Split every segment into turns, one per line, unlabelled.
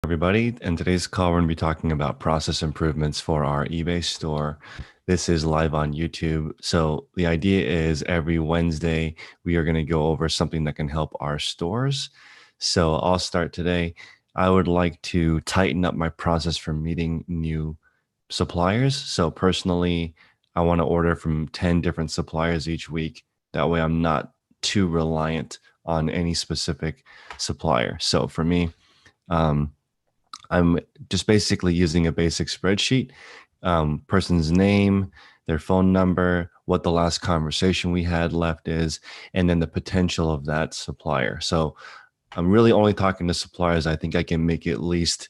Everybody. In today's call, we're going to be talking about process improvements for our eBay store. This is live on YouTube. So the idea is every Wednesday, we are going to go over something that can help our stores. So I'll start today. I would like to tighten up my process for meeting new suppliers. So personally, I want to order from 10 different suppliers each week. That way I'm not too reliant on any specific supplier. So for me, I'm just basically using a basic spreadsheet, person's name, their phone number, what the last conversation we had left is, and then the potential of that supplier. So I'm really only talking to suppliers I think I can make at least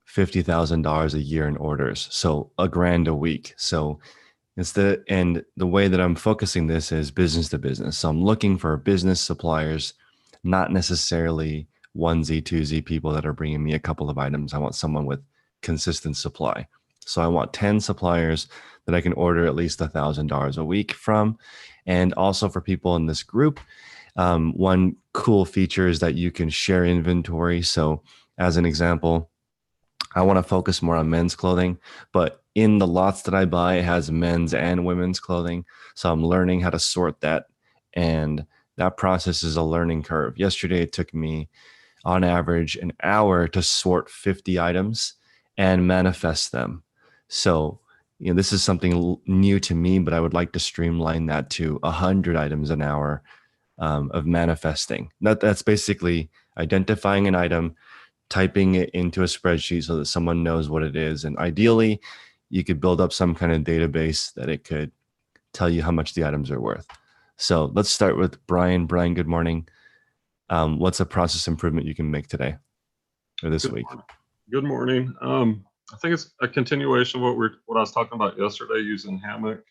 $50,000 a year in orders. So $1,000 a week. So and the way that I'm focusing this is business to business. So I'm looking for business suppliers, not necessarily onesie, twosie people that are bringing me a couple of items. I want someone with consistent supply. So I want 10 suppliers that I can order at least $1,000 a week from. And also for people in this group, one cool feature is that you can share inventory. So as an example, I want to focus more on men's clothing, but in the lots that I buy, it has men's and women's clothing. So I'm learning how to sort that. And that process is a learning curve. Yesterday, it took me on average an hour to sort 50 items and manifest them. So, this is something new to me, but I would like to streamline that to 100 items an hour of manifesting. That's basically identifying an item, typing it into a spreadsheet so that someone knows what it is. And ideally, you could build up some kind of database that it could tell you how much the items are worth. So let's start with Brian. Brian, good morning. What's a process improvement you can make today or this week?
Good morning. I think it's a continuation of what I was talking about yesterday, using Hammock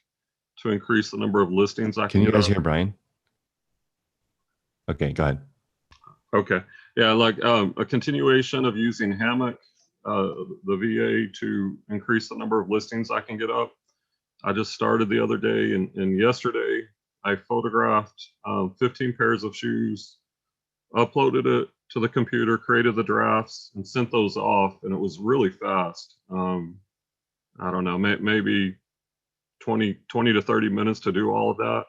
to increase the number of listings I can
you guys
get
hear Brian? Okay, go ahead.
Okay. Yeah, like a continuation of using Hammock, the VA, to increase the number of listings I can get up. I just started the other day, and yesterday I photographed 15 pairs of shoes, uploaded it to the computer, created the drafts, and sent those off, and it was really fast. I don't know, maybe 20 to 30 minutes to do all of that.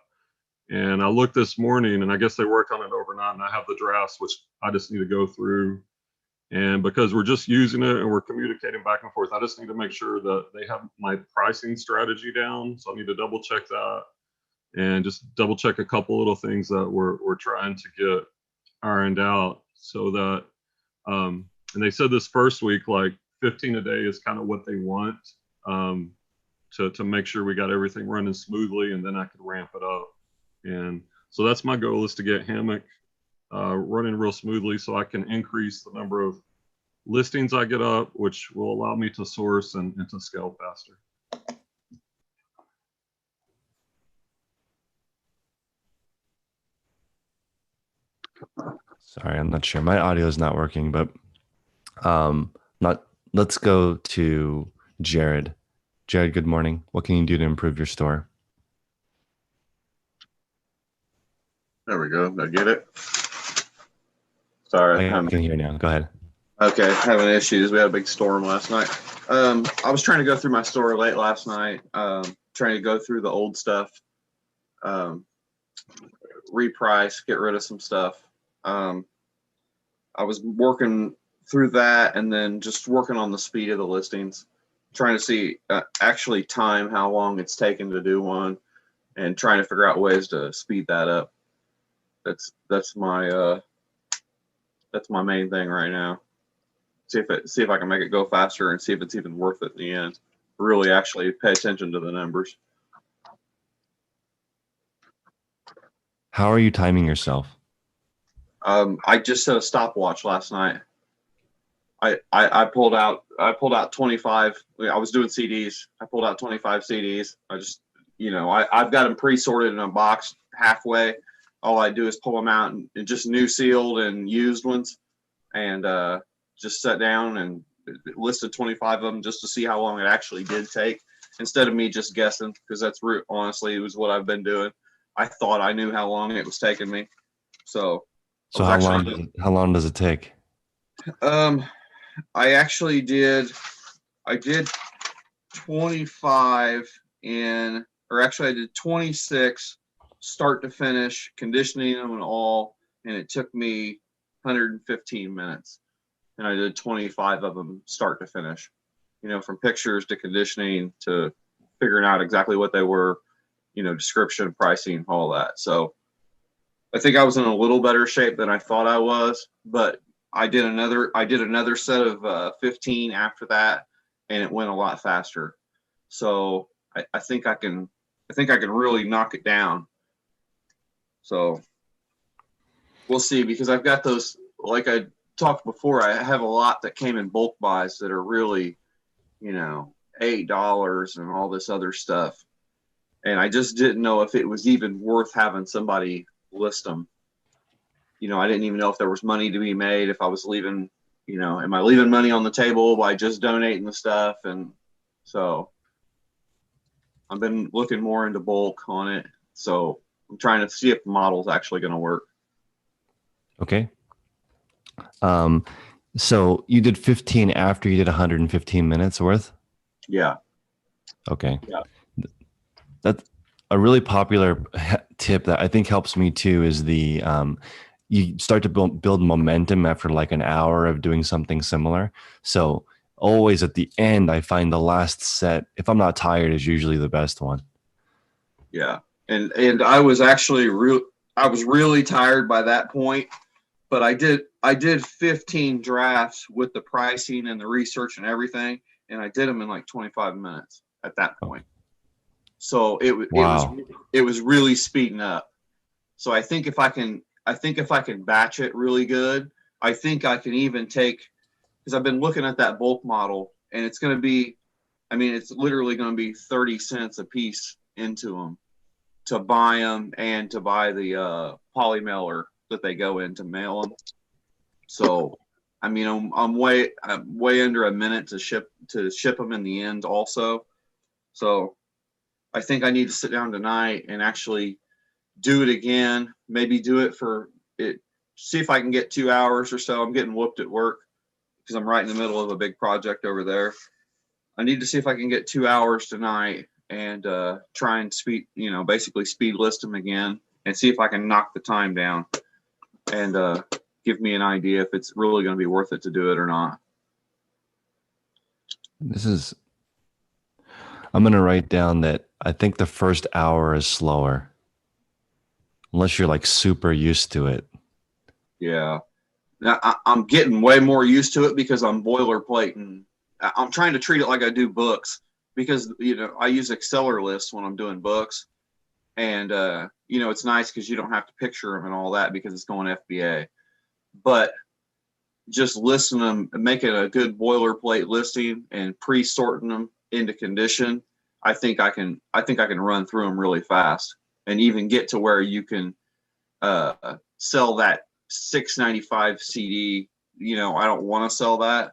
And I looked this morning, and I guess they worked on it overnight, and I have the drafts, which I just need to go through. And because we're just using it and we're communicating back and forth, I just need to make sure that they have my pricing strategy down. So I need to double check that and just double check a couple little things that we're trying to get ironed out, so that and they said this first week, like 15 a day is kind of what they want, to make sure we got everything running smoothly, and then I could ramp it up. And so that's my goal, is to get Hammock running real smoothly so I can increase the number of listings I get up, which will allow me to source and to scale faster.
Sorry, I'm not sure. My audio is not working, but let's go to Jared. Jared, good morning. What can you do to improve your store?
There we go. Did I get it? Sorry.
I can hear now. Go ahead.
Okay, having issues. We had a big storm last night. I was trying to go through my store late last night, trying to go through the old stuff, reprice, get rid of some stuff. I was working through that, and then just working on the speed of the listings, trying to see actually time how long it's taken to do one, and trying to figure out ways to speed that up. That's my main thing right now. See if I can make it go faster, and see if it's even worth it in the end. Really actually pay attention to the numbers.
How are you timing yourself?
I just set a stopwatch last night. I pulled out 25. I was doing CDs. I pulled out 25 CDs. I just, I've got them pre-sorted in a box halfway. All I do is pull them out, and just new sealed and used ones, and just sat down and listed 25 of them just to see how long it actually did take, instead of me just guessing, because that's honestly, it was what I've been doing. I thought I knew how long it was taking me. So
how long does it take?
I actually did 25 I did 26 start to finish, conditioning them and all, and it took me 115 minutes. And I did 25 of them start to finish, from pictures to conditioning to figuring out exactly what they were, description, pricing, all that. So I think I was in a little better shape than I thought I was, but I did another set of 15 after that, and it went a lot faster. So I think I can really knock it down. So we'll see, because I've got those, like I talked before, I have a lot that came in bulk buys that are really, $8 and all this other stuff. And I just didn't know if it was even worth having somebody list them. I didn't even know if there was money to be made, if I was leaving, am I leaving money on the table by just donating the stuff? And so I've been looking more into bulk on it. So I'm trying to see if the model's actually going to work.
Okay. So you did 15 after you did 115 minutes worth?
Yeah.
Okay.
Yeah.
That's a really popular tip that I think helps me too, is the you start to build momentum after like an hour of doing something similar. So always at the end, I find the last set, if I'm not tired, is usually the best one.
Yeah. And I was actually I was really tired by that point, but I did 15 drafts with the pricing and the research and everything, and I did them in like 25 minutes at that point. So it was really speeding up. So I think if I can batch it really good, I think I can even take, because I've been looking at that bulk model, and it's going to be, it's literally going to be 30 cents a piece into them to buy them and to buy the poly mailer that they go in to mail them. So, I'm way under a minute to ship them in the end also. So I think I need to sit down tonight and actually do it again. Maybe do it see if I can get 2 hours or so. I'm getting whooped at work because I'm right in the middle of a big project over there. I need to see if I can get 2 hours tonight and try and basically speed list them again and see if I can knock the time down and give me an idea if it's really going to be worth it to do it or not.
I'm going to write down that I think the first hour is slower, unless you're like super used to it.
Yeah. Now, I'm getting way more used to it because I'm boilerplating. I'm trying to treat it like I do books, because, I use Exceller lists when I'm doing books. And, it's nice because you don't have to picture them and all that because it's going FBA. But just listing them and making a good boilerplate listing and pre-sorting them into condition, I think I can run through them really fast and even get to where you can sell that $6.95 CD. I don't want to sell that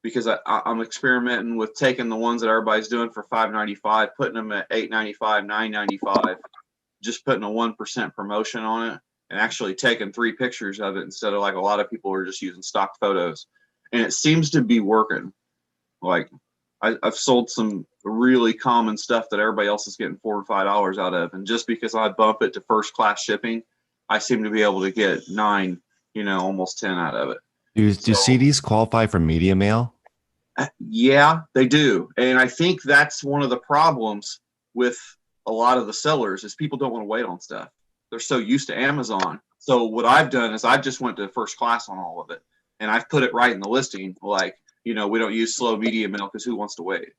because I'm experimenting with taking the ones that everybody's doing for $5.95, putting them at $8.95, $9.95, just putting a 1% promotion on it, and actually taking 3 pictures of it instead of like a lot of people are just using stock photos. And it seems to be working. Like I've sold some really common stuff that everybody else is getting $4 or $5 out of. And just because I bump it to first class shipping, I seem to be able to get 9, almost 10 out of it.
Do CDs qualify for media mail?
Yeah, they do. And I think that's one of the problems with a lot of the sellers is people don't want to wait on stuff. They're so used to Amazon. So what I've done is I've just went to first class on all of it. And I've put it right in the listing. Like, we don't use slow media mail because who wants to wait?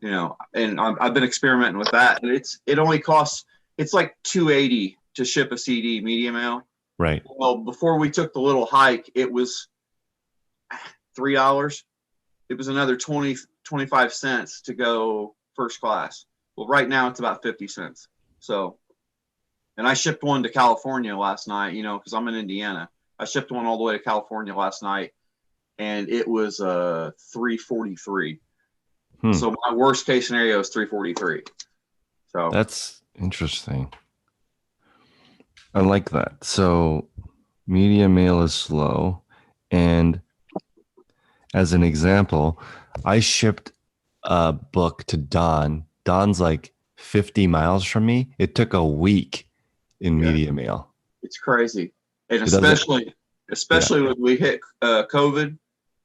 And I've been experimenting with that. And it only costs, it's like $2.80 to ship a CD media mail.
Right.
Well, before we took the little hike, it was $3. It was another 25 cents to go first class. Well, right now it's about 50 cents. So, and I shipped one to California last night, because I'm in Indiana. I shipped one all the way to California last night, and it was $3.43. So my worst case scenario is $3.43. So
that's interesting. I like that. So media mail is slow, and As an example, I shipped a book to Don. Don's like 50 miles from me. It took a week in
Yeah,
media mail.
it's crazy, and
It doesn't, yeah,
especially when we hit COVID,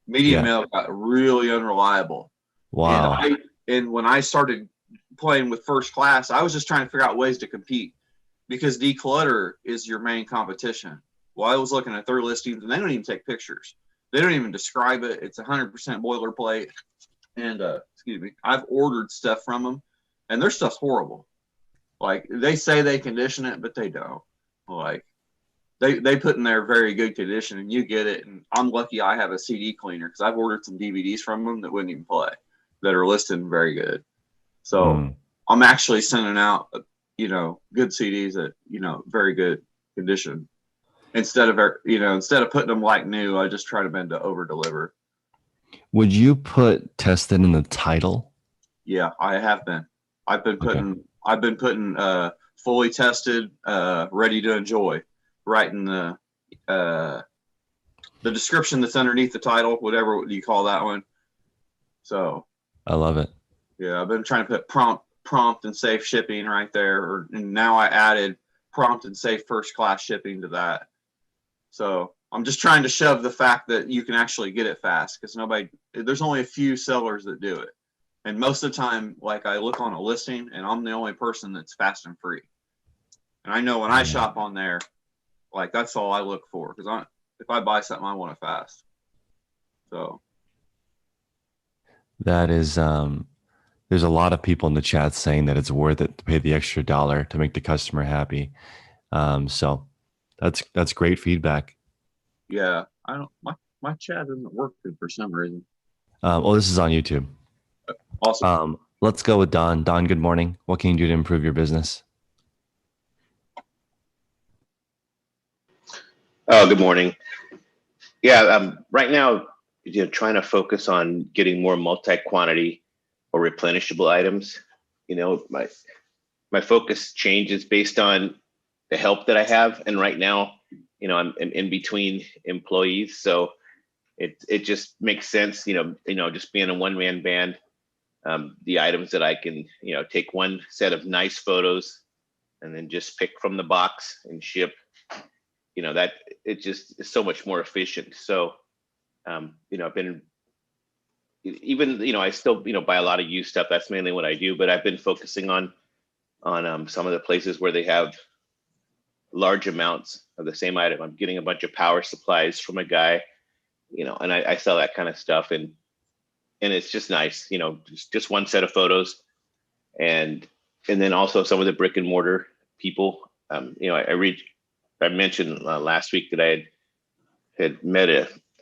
media
yeah.
mail got really unreliable. And
Wow.
when I started playing with First Class, I was just trying to figure out ways to compete because declutter is your main competition. Well, I was looking at their listings and they don't even take pictures. They don't even describe it. It's 100% boilerplate. And excuse me, I've ordered stuff from them, and their stuff's horrible. Like they say they condition it, but they don't. Like they put in there very good condition, and you get it. And I'm lucky I have a CD cleaner because I've ordered some DVDs from them that wouldn't even play, that are listed very good. So
Mm.
I'm actually sending out, good CDs that very good condition. Instead of putting them like new, I just try to bend to over deliver.
Would you put tested in the title?
Yeah, I have been. I've been
Okay.
putting fully tested, ready to enjoy, right in the description that's underneath the title, whatever you call that one. So
I love it.
yeah, I've been trying to put prompt and safe shipping right there, and now I added prompt and safe first class shipping to that. So I'm just trying to shove the fact that you can actually get it fast because there's only a few sellers that do it. And most of the time, like I look on a listing and I'm the only person that's fast and free. And I know when I
Mm.
shop on there, like that's all I look for because if I buy something, I want it fast. So
That is, there's a lot of people in the chat saying that it's worth it to pay the extra dollar to make the customer happy. So that's great feedback.
yeah, I don't my chat isn't working for some reason.
Well, this is on YouTube.
Awesome.
Let's go with Don. Don, good morning. What can you do to improve your business?
Oh, good morning. Yeah, right now, trying to focus on getting more multi-quantity or replenishable items. My focus changes based on the help that I have, and right now, I'm in between employees, so it just makes sense. Just being a one-man band. The items that I can, take one set of nice photos, and then just pick from the box and ship. That it just is so much more efficient. So I've been even, I still, buy a lot of used stuff. That's mainly what I do, but I've been focusing on some of the places where they have large amounts of the same item. I'm getting a bunch of power supplies from a guy, and I sell that kind of stuff, and it's just nice, just one set of photos, and then also some of the brick and mortar people. I mentioned last week that I had met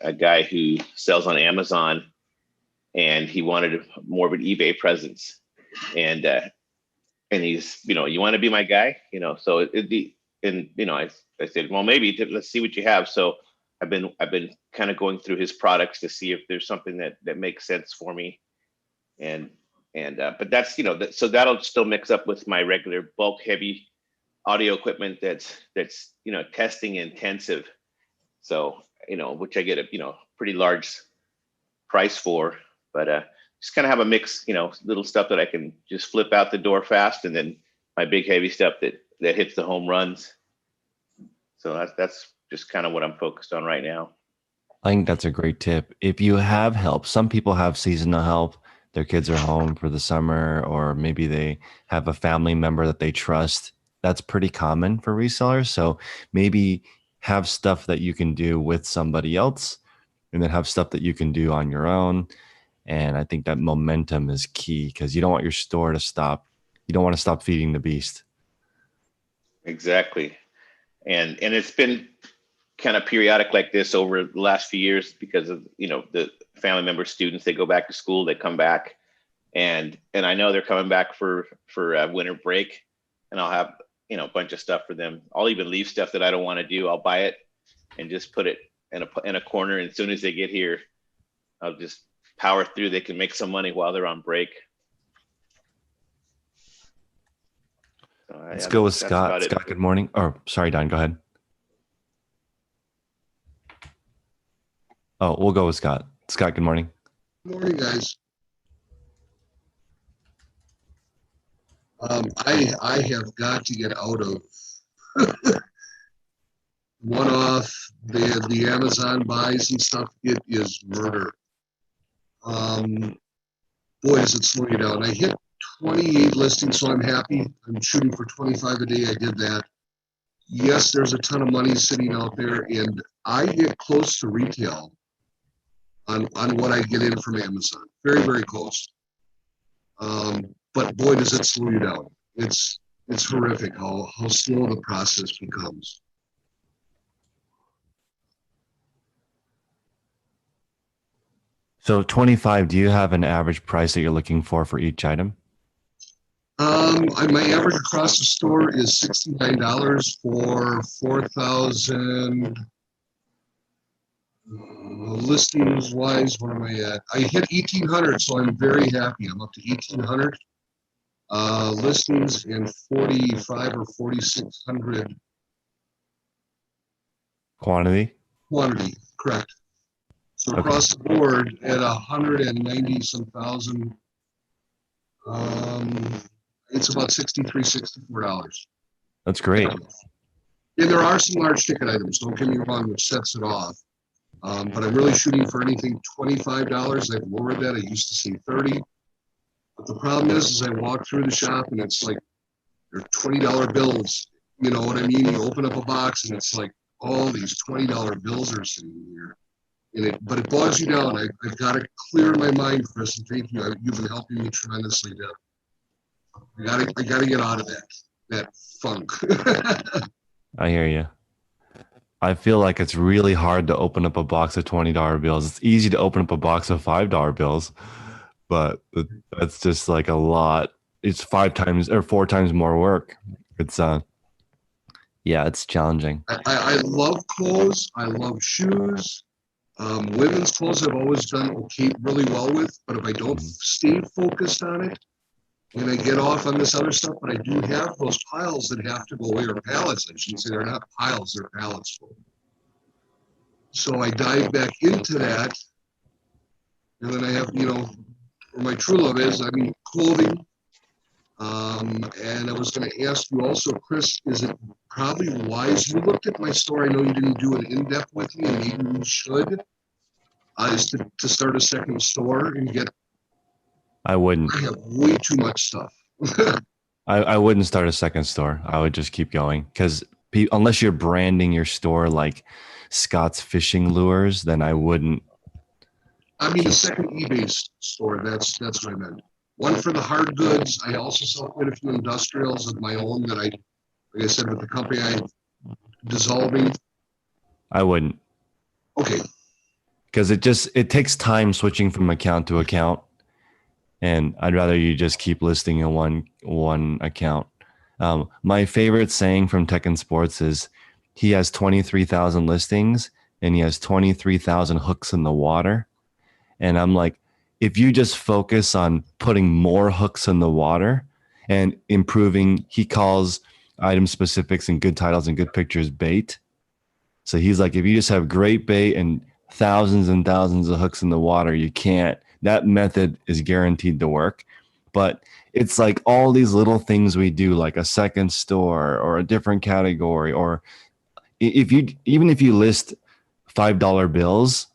a guy who sells on Amazon, and he wanted more of an eBay presence, and he's, you want to be my guy, so it'd be, and I said, well, maybe let's see what you have. So I've been kind of going through his products to see if there's something that makes sense for me, and but that's, so that'll still mix up with my regular bulk heavy audio equipment that's testing intensive. So, which I get a, pretty large price for, but just kind of have a mix, little stuff that I can just flip out the door fast, and then my big heavy stuff that hits the home runs. So that's just kind of what I'm focused on right now.
I think that's a great tip. If you have help, some people have seasonal help. Their kids are home for the summer, or maybe they have a family member that they trust. That's pretty common for resellers. So maybe have stuff that you can do with somebody else, and then have stuff that you can do on your own. And I think that momentum is key because you don't want your store to stop. You don't want to stop feeding the beast.
Exactly. And it's been kind of periodic like this over the last few years because of, the family member students, they go back to school, they come back, and I know they're coming back for winter break, and I'll have, a bunch of stuff for them. I'll even leave stuff that I don't want to do. I'll buy it and just put it in a corner. And as soon as they get here, I'll just power through. They can make some money while they're on break. So
Let's go with Scott. Scott, good morning. Oh, sorry, Don, go ahead. Oh, we'll go with Scott. Scott, good morning.
Morning, guys. I have got to get out of one-off the Amazon buys and stuff. It is murder. Boy, does it slow you down. I hit 28 listings, so I'm happy. I'm shooting for 25 a day. I did that. Yes, there's a ton of money sitting out there, and I get close to retail on what I get in from Amazon. Very, very close. But boy, does it slow you down. It's horrific how slow the process becomes.
So 25, do you have an average price that you're looking for each item?
My average across the store is $69 for 4,000 listings wise. What am I at? I hit 1,800, so I'm very happy. I'm up to 1,800 listings and 45 or 4,600
Quantity?
quantity. Correct. So across the board at 190 some thousand, it's about $63, $64.
That's great.
And there are some large ticket items, don't get me wrong, which sets it off. But I'm really shooting for anything $25. I've lowered that. I used to see 30. But the problem is I walk through the shop and it's like they're $20 bills. You know what I mean? You open up a box and it's like all these $20 bills are sitting here. But it bogs you down. I've got to clear my mind, Chris, and thank you. You've been helping me tremendously, Deb. I gotta get out of that funk.
I hear you. I feel like it's really hard to open up a box of $20 bills. It's easy to open up a box of $5 bills, but that's just like a lot. It's 5 times or 4 times more work. It's yeah, it's challenging.
I love clothes. I love shoes. Women's clothes I've always done okay, really well with, but if I don't stay focused on it, and I get off on this other stuff, but I do have those piles that have to go away, or pallets, I should say. They're not piles, they're pallets. So I dive back into that, and then I have, where my true love is, I mean, clothing. And I was going to ask you also, Chris, is it probably wise? You looked at my store. I know you didn't do an in-depth with me, and maybe you should, is to start a second store and get.
I wouldn't.
I have way too much stuff.
I wouldn't start a second store. I would just keep going because unless you're branding your store like Scott's Fishing Lures, then I wouldn't.
I mean, a second eBay store. That's what I meant. One for the hard goods. I also sell quite a few industrials of my own that like I said, with the company I'm dissolving. I
wouldn't.
Okay.
Because it takes time switching from account to account. And I'd rather you just keep listing in one account. My favorite saying from Tech and Sports is he has 23,000 listings and he has 23,000 hooks in the water. And I'm like, if you just focus on putting more hooks in the water and improving, he calls item specifics and good titles and good pictures bait. So he's like, if you just have great bait and thousands of hooks in the water, you can't. That method is guaranteed to work. But it's like all these little things we do, like a second store or a different category, or even if you list $5 bills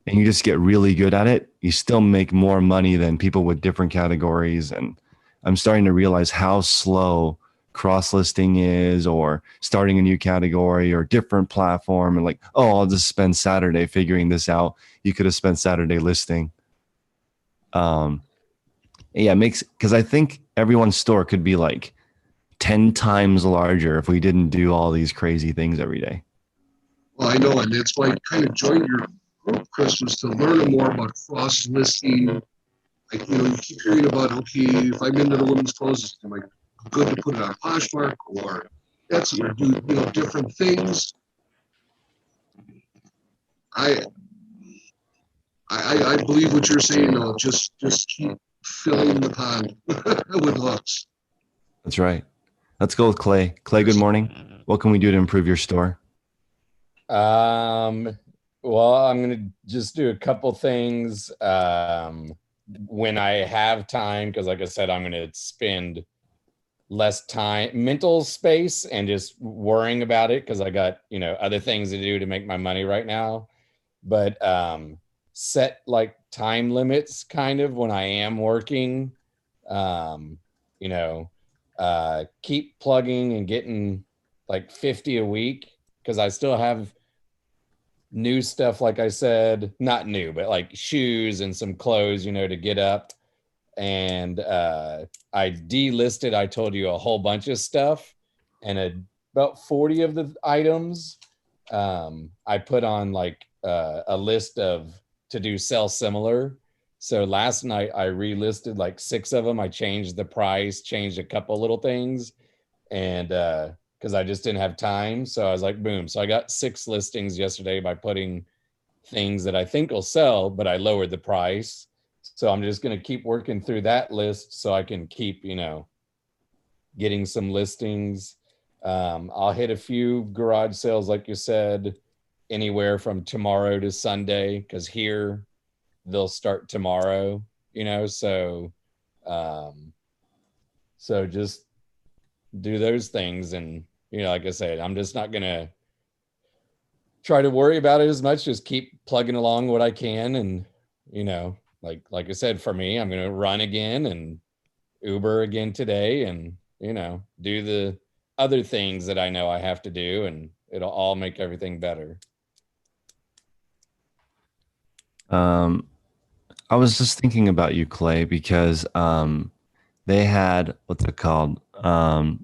and you just get really good at it, you still make more money than people with different categories. And I'm starting to realize how slow cross-listing is, or starting a new category or different platform, and like, oh, I'll just spend Saturday figuring this out. You could have spent Saturday listing. Yeah, because I think everyone's store could be like 10 times larger if we didn't do all these crazy things every day.
Well, I know, and that's why I kind of joined your group, Chris, was to learn more about cross-listing. Like, you keep hearing about, okay, if I'm into the women's clothes, am I good to put it on Poshmark, or that's or do different things. I believe what you're saying, though. Just keep filling the pond with hooks.
That's right. Let's go with Clay. Clay, good morning. What can we do to improve your store?
Well, I'm gonna just do a couple things when I have time, because like I said, I'm gonna spend less time, mental space, and just worrying about it because I got, other things to do to make my money right now. But set like time limits kind of when I am working. Um, you know, keep plugging and getting like 50 a week because I still have new stuff, like I said, not new, but like shoes and some clothes, to get up. And I delisted, I told you, a whole bunch of stuff, and about 40 of the items I put on like a list of to do sell similar. So last night I relisted like 6 of them. I changed the price, changed a couple little things, and because I just didn't have time. So I was like, boom. So I got 6 listings yesterday by putting things that I think will sell, but I lowered the price. So I'm just going to keep working through that list so I can keep, getting some listings. I'll hit a few garage sales, like you said, anywhere from tomorrow to Sunday, because here they'll start tomorrow, um, so just do those things. And, like I said, I'm just not going to try to worry about it as much. Just keep plugging along what I can. And, like I said, for me, I'm going to run again and Uber again today, and, do the other things that I know I have to do, and it'll all make everything better.
I was just thinking about you, Clay, because they had, what's it called? I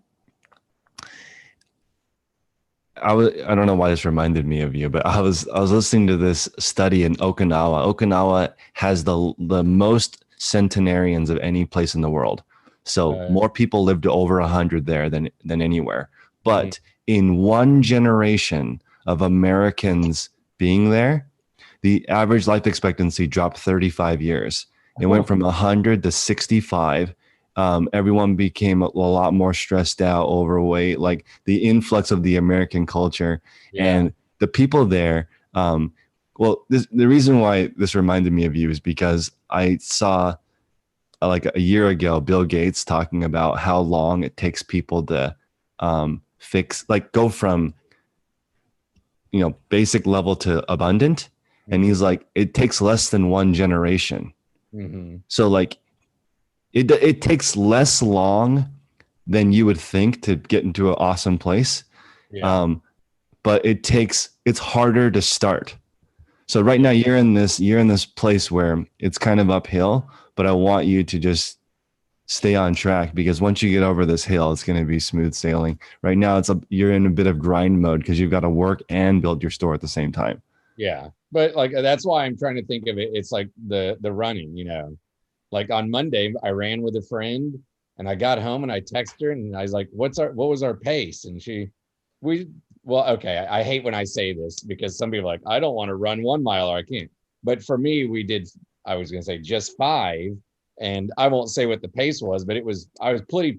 don't know why this reminded me of you, but I was listening to this study in Okinawa. Okinawa has the most centenarians of any place in the world. So more people live to over 100 there than anywhere. But in one generation of Americans being there, the average life expectancy dropped 35 years. It went from 100 to 65. Everyone became a lot more stressed out, overweight, like the influx of the American culture. And the people there. The reason why this reminded me of you is because I saw like a year ago, Bill Gates talking about how long it takes people to go from, basic level to abundant. And he's like, it takes less than one generation. So like, it takes less long than you would think to get into an awesome place. But it's harder to start. So right now you're in this place where it's kind of uphill, but I want you to just stay on track, because once you get over this hill, it's going to be smooth sailing. Right now you're in a bit of grind mode because you've got to work and build your store at the same time.
Yeah. But like, that's why I'm trying to think of it. It's like the running, like on Monday, I ran with a friend and I got home and I texted her and I was like, what was our pace? And okay. I hate when I say this because some people are like, I don't want to run 1 mile or I can't. But for me, I was going to say just 5. And I won't say what the pace was, but I was plenty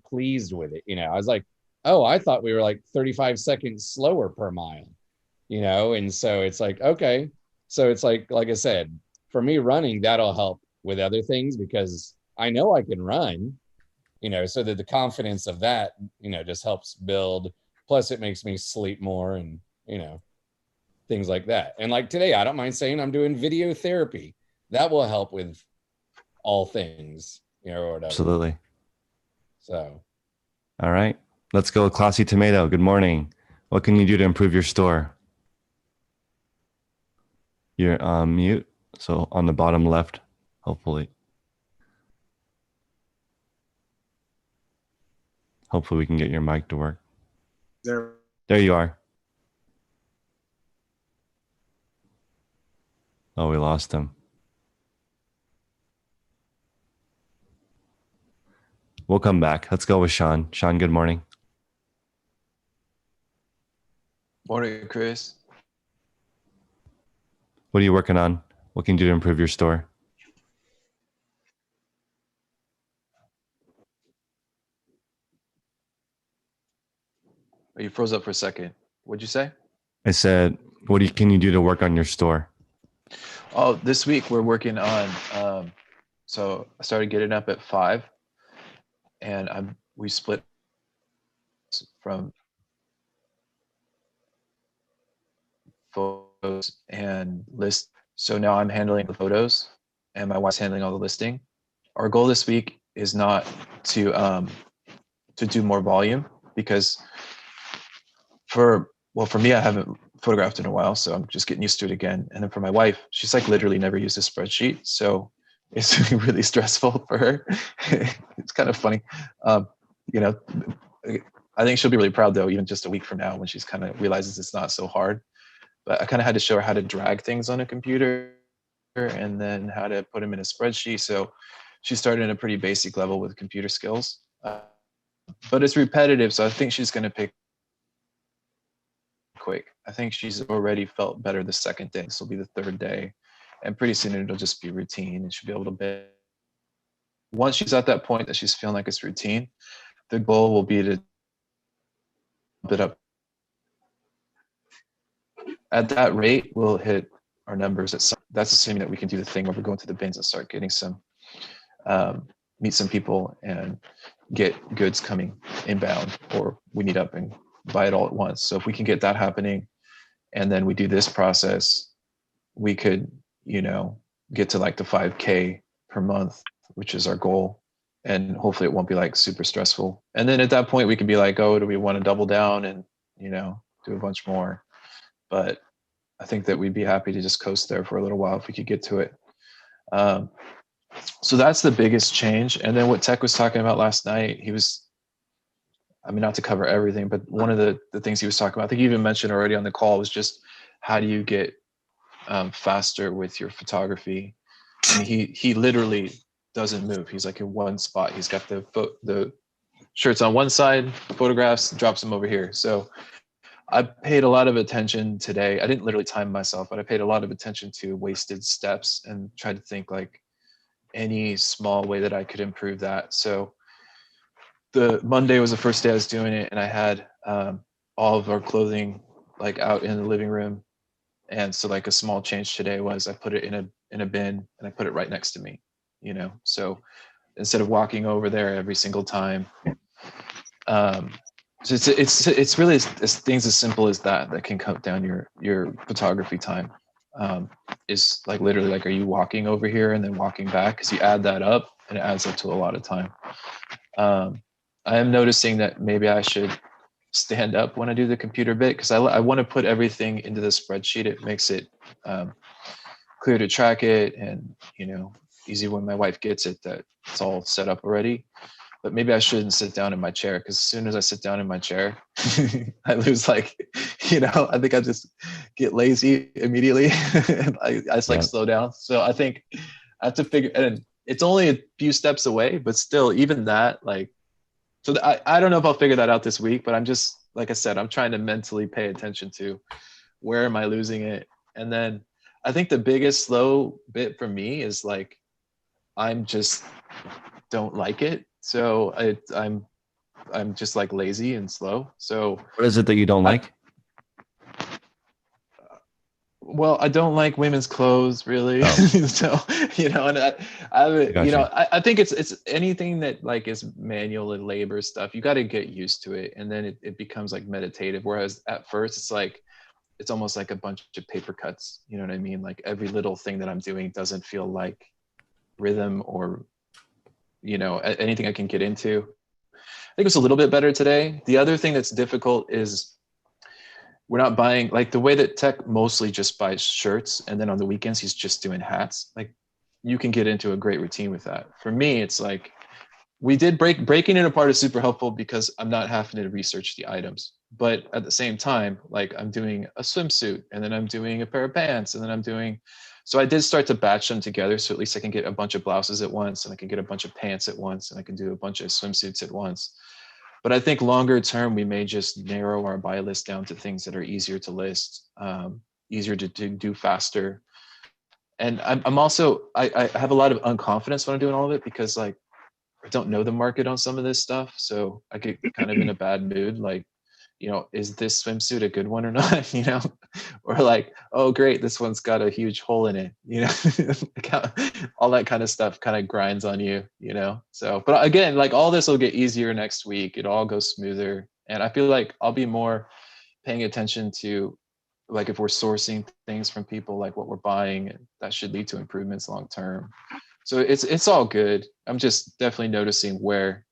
pleased with it. I was like, oh, I thought we were like 35 seconds slower per mile, and so it's like, okay. So it's like I said, for me, running, that'll help with other things because I know I can run, so that the confidence of that, just helps build. Plus it makes me sleep more and, things like that. And like today, I don't mind saying I'm doing video therapy. That will help with all things, or whatever.
Absolutely.
So.
All right, let's go. Classy Tomato. Good morning. What can you do to improve your store? You're on mute. So on the bottom left, hopefully we can get your mic to work. There you are. Oh, we lost him. We'll come back. Let's go with Sean. Sean, good morning.
Morning, Chris.
What are you working on? What can you do to improve your store?
Oh, you froze up for a second. What'd you say?
I said, Can you do to work on your store?
Oh, this week we're working on. So I started getting up at 5, and we split from photos and list. So now I'm handling the photos, and my wife's handling all the listing. Our goal this week is not to do more volume, because for me, I haven't photographed in a while, so I'm just getting used to it again. And then for my wife, she's like literally never used a spreadsheet, so it's really stressful for her. It's kind of funny. You know, I think she'll be really proud though, even just a week from now, when she's kind of realizes it's not so hard. But I kind of had to show her how to drag things on a computer and then how to put them in a spreadsheet. So she started at a pretty basic level with computer skills, but it's repetitive. So I think she's going to pick quick. I think she's already felt better the second day. This will be the third day, and pretty soon it'll just be routine, and she'll be able to bid. Once she's at that point that she's feeling like it's routine, the goal will be to bump it up. At that rate, we'll hit our numbers at some. That's assuming that we can do the thing where we go into the bins and start getting some, meet some people and get goods coming inbound, or we meet up and buy it all at once. So if we can get that happening, and then we do this process, we could, get to like the 5K per month, which is our goal. And hopefully it won't be like super stressful. And then at that point we could be like, oh, do we want to double down and, do a bunch more? But I think that we'd be happy to just coast there for a little while if we could get to it. So that's the biggest change. And then what Tech was talking about last night, not to cover everything, but one of the things he was talking about, I think he even mentioned already on the call, was just how do you get faster with your photography? And he literally doesn't move. He's like in one spot. He's got the shirts on one side, photographs, drops them over here. So I paid a lot of attention today. I didn't literally time myself, but I paid a lot of attention to wasted steps and tried to think like any small way that I could improve that. So the Monday was the first day I was doing it, and I had all of our clothing like out in the living room. And so like a small change today was I put it in a bin, and I put it right next to me, so instead of walking over there every single time. So it's really things as simple as that can cut down your photography time. Is like literally like, are you walking over here and then walking back? Because you add that up and it adds up to a lot of time. I am noticing that maybe I should stand up when I do the computer bit, because I want to put everything into the spreadsheet. It makes it clear to track it, and easy when my wife gets it that it's all set up already. But maybe I shouldn't sit down in my chair, because as soon as I sit down in my chair, I lose I think I just get lazy immediately. And I just slow down. So I think I have to figure, and it's only a few steps away, but still, even that, so I don't know if I'll figure that out this week, but I'm just, like I said, I'm trying to mentally pay attention to where am I losing it. And then I think the biggest slow bit for me is I'm just don't like it. So I'm just lazy and slow. So
what is it that you don't like?
Well, I don't like women's clothes really.
Oh.
So, and I think it's anything that is manual and labor stuff. You got to get used to it. And then it becomes meditative. Whereas at first it's almost like a bunch of paper cuts. You know what I mean? Like every little thing that I'm doing doesn't feel like rhythm or, anything I can get into. I think it's a little bit better today. The other thing that's difficult is we're not buying, the way that Tech mostly just buys shirts, and then on the weekends he's just doing hats. You can get into a great routine with that. For me, it's we did breaking it apart is super helpful, because I'm not having to research the items. But at the same time, I'm doing a swimsuit, and then I'm doing a pair of pants, and then so I did start to batch them together. So at least I can get a bunch of blouses at once, and I can get a bunch of pants at once, and I can do a bunch of swimsuits at once. But I think longer term, we may just narrow our buy list down to things that are easier to list, easier to do faster. And I'm also, I have a lot of unconfidence when I'm doing all of it, because I don't know the market on some of this stuff. So I get kind of in a bad mood. is this swimsuit a good one or not? Or like, oh great, this one's got a huge hole in it. All that kind of stuff kind of grinds on you. So, but again, like all this will get easier next week. It all goes smoother, and I feel like I'll be more paying attention to, like, if we're sourcing things from people, like what we're buying, and that should lead to improvements long term. So it's all good. I'm just definitely noticing where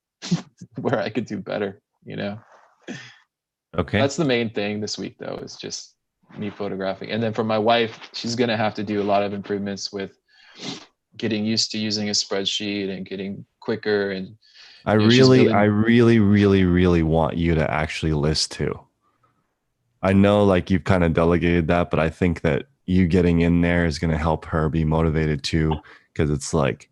where I could do better.
Okay.
That's the main thing this week, though, is just me photographing. And then for my wife, she's gonna have to do a lot of improvements with getting used to using a spreadsheet and getting quicker. And
I really want you to actually list too. I know like you've kind of delegated that, but I think that you getting in there is going to help her be motivated too, because it's like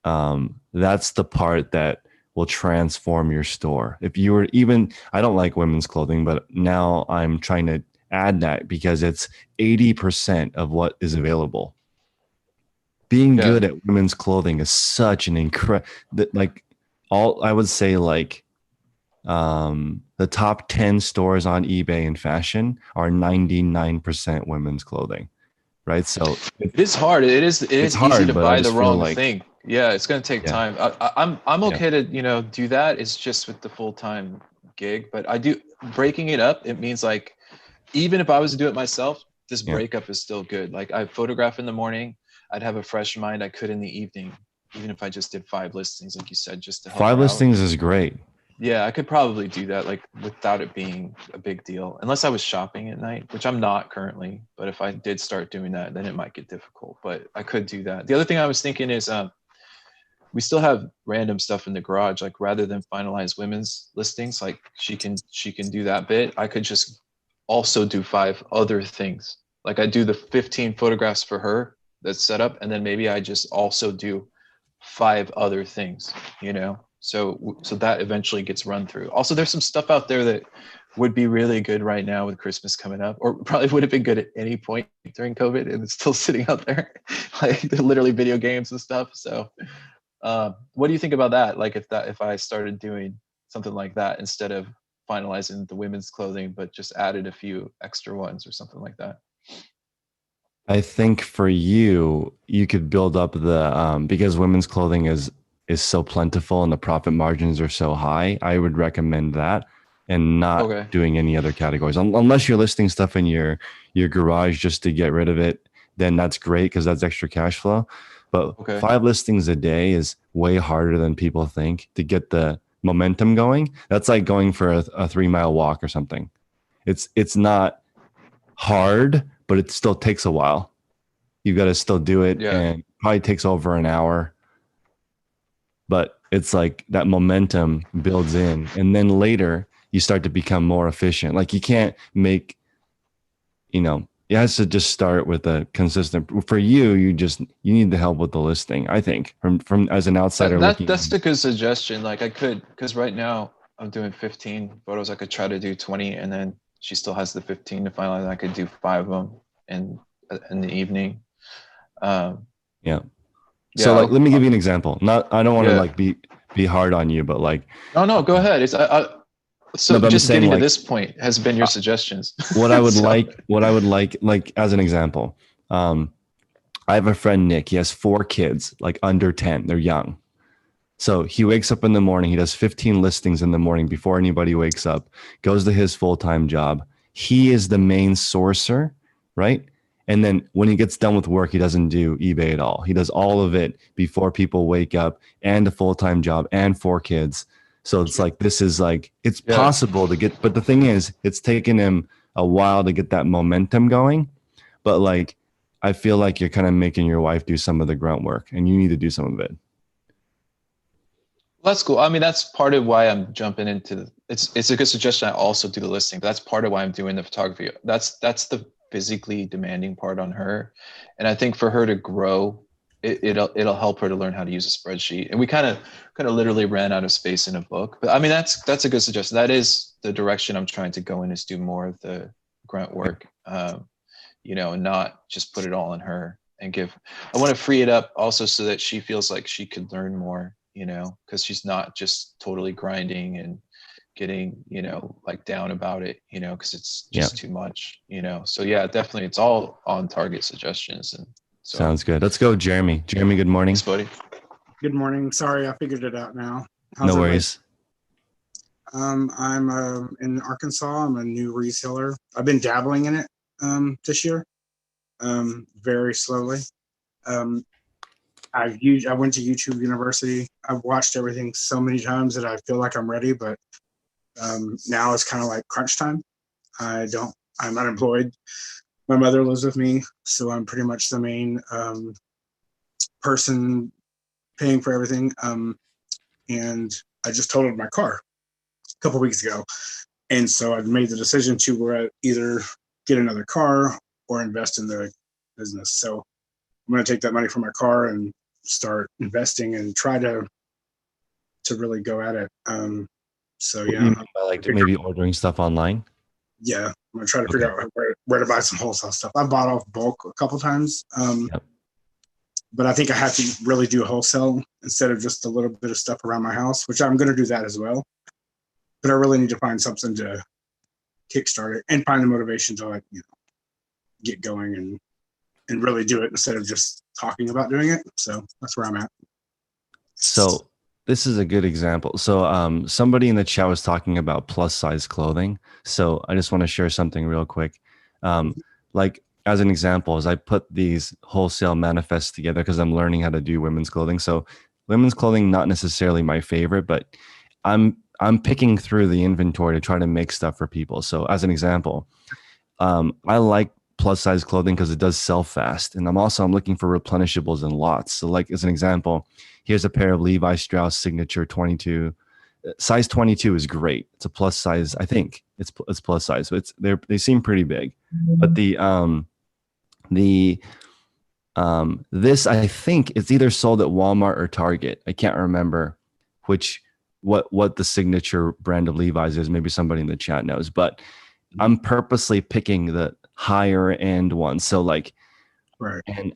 that's the part that will transform your store. If you were even, I don't like women's clothing, but now I'm trying to add that because it's 80% of what is available. Being good at women's clothing is such an incredible, like I would say like the top 10 stores on eBay in fashion are 99% women's clothing, right? So
it is hard. It is
hard,
easy to
but I
buy the
just feel
wrong
like,
thing. Yeah, it's going to take time. I'm okay to do that. It's just with the full-time gig, but I do breaking it up. It means like even if I was to do it myself, this breakup is still good. Like I photograph in the morning, I'd have a fresh mind I could in the evening, even if I just did 5 listings, like you said, just to help
5
her
listings
out.
is great.
Yeah, I could probably do that, like without it being a big deal, unless I was shopping at night, which I'm not currently. But if I did start doing that, then it might get difficult. But I could do that. The other thing I was thinking is we still have random stuff in the garage. Like rather than finalize women's listings, like she can do that bit. I could just also do 5 other things. Like I do the 15 photographs for her that's set up, and then maybe I just also do 5 other things, so that eventually gets run through. Also, there's some stuff out there that would be really good right now with Christmas coming up, or probably would have been good at any point during COVID, and it's still sitting out there, like literally video games and stuff. So what do you think about that? Like if I started doing something like that instead of finalizing the women's clothing, but just added a few extra ones or something like that?
I think for you could build up the because women's clothing is so plentiful and the profit margins are so high. I would recommend that and not doing any other categories unless you're listing stuff in your garage just to get rid of it. Then that's great because that's extra cash flow. But 5 listings a day is way harder than people think to get the momentum going. That's like going for a 3-mile walk or something. It's not hard, but it still takes a while. You got to still do it, and it probably takes over an hour. But it's like that momentum builds in, and then later you start to become more efficient. Like you can't make, it has to just start with a consistent. For you, you need the help with the listing. I think from as an outsider looking.
That's a good suggestion. Like I could, because right now I'm doing 15 photos. I could try to do 20, and then she still has the 15 to finalize. I could do 5 of them in the evening.
So like, let me give you an example. I don't want to like be hard on you, but like.
No, go ahead. It's just getting to this point has been your suggestions.
What I would like as an example, I have a friend, Nick. He has 4 kids, like under 10. They're young. So he wakes up in the morning. He does 15 listings in the morning before anybody wakes up, goes to his full-time job. He is the main sourcer, right? And then when he gets done with work, he doesn't do eBay at all. He does all of it before people wake up, and a full-time job and 4 kids. So it's like, this is like, it's possible to get, but the thing is, it's taken him a while to get that momentum going. But like, I feel like you're kind of making your wife do some of the grunt work, and you need to do some of it.
That's cool. I mean, that's part of why I'm jumping into it's a good suggestion. I also do the listing, but that's part of why I'm doing the photography. That's the physically demanding part on her. And I think for her to grow, it'll help her to learn how to use a spreadsheet. And we kind of literally ran out of space in a book. But I mean, that's a good suggestion. That is the direction I'm trying to go in, is do more of the grunt work, and not just put it all on her and I want to free it up also so that she feels like she could learn more, because she's not just totally grinding and getting, like down about it, because it's
Yeah.
just too much, So yeah, definitely, it's all on target suggestions, and so.
Sounds good. Let's go, Jeremy. Jeremy, good morning.
Thanks, buddy.
Good morning. Sorry, I figured it out now.
No worries.
I'm in Arkansas. I'm a new reseller. I've been dabbling in it this year, very slowly. I went to YouTube University. I've watched everything so many times that I feel like I'm ready, but now it's kind of like crunch time. I'm unemployed. My mother lives with me, so I'm pretty much the main person paying for everything. And I just totaled my car a couple weeks ago. And so I've made the decision to either get another car or invest in the business. So I'm going to take that money from my car and start investing and try to really go at it. So yeah,
Like maybe ordering stuff online.
Yeah, I'm going to try to figure out where to buy some wholesale stuff. I bought off bulk a couple times. But I think I have to really do wholesale instead of just a little bit of stuff around my house, which I'm going to do that as well. But I really need to find something to kickstart it and find the motivation to get going and really do it instead of just talking about doing it. So that's where I'm at.
So this is a good example. So somebody in the chat was talking about plus size clothing. So I just want to share something real quick. Like as an example, as I put these wholesale manifests together, because I'm learning how to do women's clothing. So women's clothing, not necessarily my favorite, but I'm picking through the inventory to try to make stuff for people. So as an example, I like plus size clothing because it does sell fast. And I'm looking for replenishables in lots. So like as an example, here's a pair of Levi Strauss signature 22. Size 22 is great. It's a plus size. I think it's plus size. So they seem pretty big, but this I think it's either sold at Walmart or Target. I can't remember what the signature brand of Levi's is. Maybe somebody in the chat knows, but I'm purposely picking the higher end ones. So like,
right.
And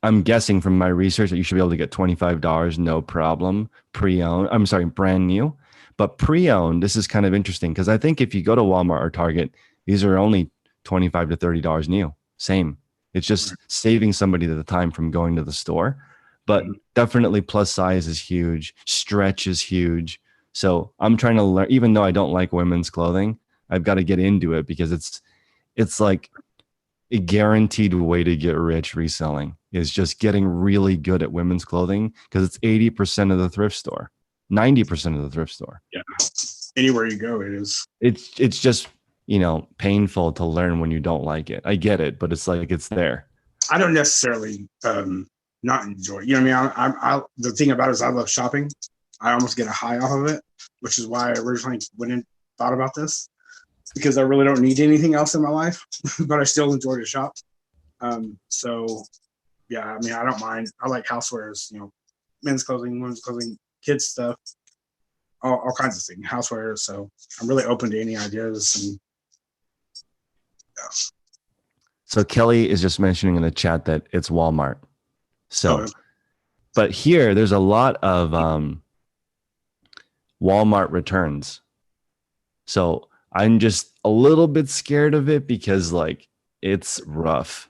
I'm guessing from my research that you should be able to get $25, no problem, brand new. But pre-owned, this is kind of interesting because I think if you go to Walmart or Target, these are only $25 to $30 new. Same. It's just saving somebody the time from going to the store. But definitely plus size is huge. Stretch is huge. So I'm trying to learn, even though I don't like women's clothing, I've got to get into it because it's like a guaranteed way to get rich reselling is just getting really good at women's clothing because it's 80% of the thrift store, 90% of the thrift store.
Yeah. Anywhere you go, it is.
It's just, painful to learn when you don't like it. I get it, but it's like, it's there.
I don't necessarily not enjoy it. You know what I mean? I the thing about it is I love shopping. I almost get a high off of it, which is why I originally went and thought about this because I really don't need anything else in my life, but I still enjoy to shop. So yeah, I mean, I don't mind. I like housewares, men's clothing, women's clothing, kids stuff, all kinds of things, housewares. So I'm really open to any ideas. And
So Kelly is just mentioning in the chat that it's Walmart. So, but here there's a lot of Walmart returns. So I'm just a little bit scared of it because like it's rough.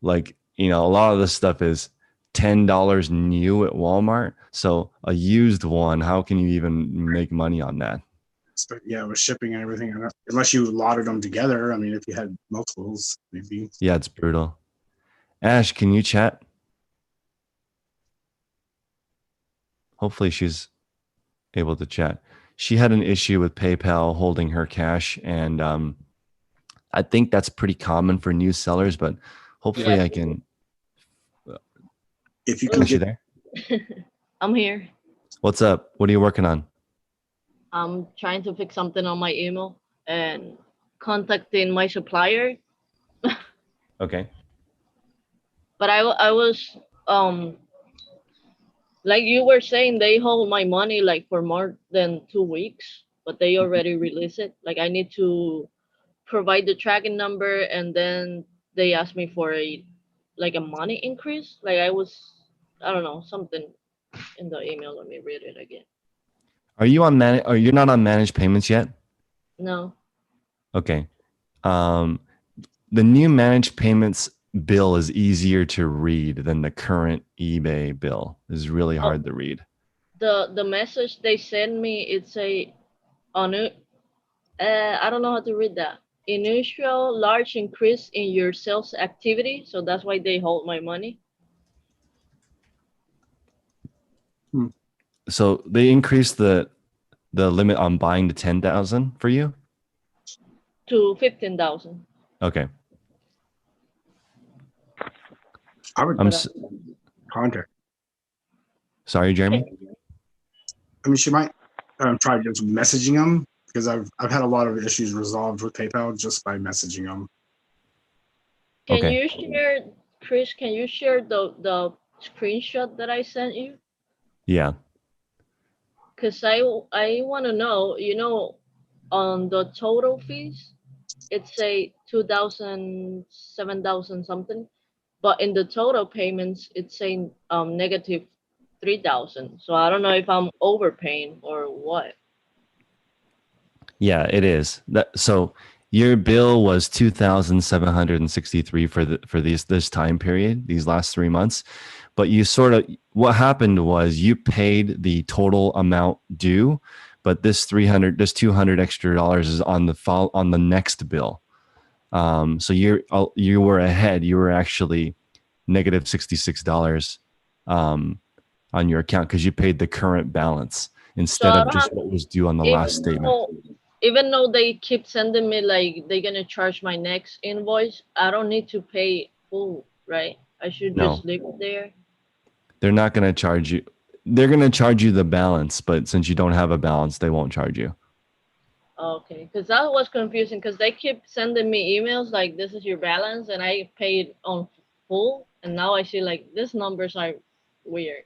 Like, a lot of this stuff is $10 new at Walmart. So a used one, how can you even make money on that?
Yeah, with shipping and everything, unless you lotted them together. I mean, if you had multiples, maybe.
Yeah, it's brutal. Ash, can you chat? Hopefully she's able to chat. She had an issue with PayPal holding her cash, and I think that's pretty common for new sellers, but hopefully I can.
If you can
Is she there?
I'm here.
What's up? What are you working on?
I'm trying to fix something on my email and contacting my supplier.
Okay.
But I was like you were saying, they hold my money like for more than 2 weeks, but they already released it. Like I need to provide the tracking number, and then they asked me for a money increase. Like I don't know, something in the email. Let me read it again.
Are you on Or you're not on managed payments yet?
No.
Okay. Um, the new managed payments bill is easier to read than the current eBay bill. It's really
Oh,
hard to read.
the message they send me, it's a on it. I don't know how to read that. Initial large increase in your sales activity, so that's why they hold my money
So they increased the limit on buying to 10,000 for you.
to 15,000.
Okay.
I would
I'm
But
s-
contact.
sorry, Jeremy.
I mean, she might try just messaging them because I've had a lot of issues resolved with PayPal just by messaging them.
can
Okay.
you share, Chris? Can you share the screenshot that I sent you?
Yeah.
Cause I want to know. On the total fees, it's a 2,000, 7,000 something, but in the total payments, it's saying negative 3,000. So I don't know if I'm overpaying or what.
Yeah, it is. So your bill was 2,763 for this time period, these last 3 months. But what happened was you paid the total amount due, but this 200 extra dollars is on the next bill. So you were ahead. You were actually negative $66 on your account because you paid the current balance
So
instead
I
of
don't have,
just what was due on the last
even
statement.
though, even though they keep sending me like they're gonna charge my next invoice, I don't need to pay full, right? I should
No,
just leave it there.
they're not going to charge you. They're going to charge you the balance, but since you don't have a balance, they won't charge you.
Okay, because that was confusing because they keep sending me emails like this is your balance, and I paid on full, and now I see like these numbers are weird.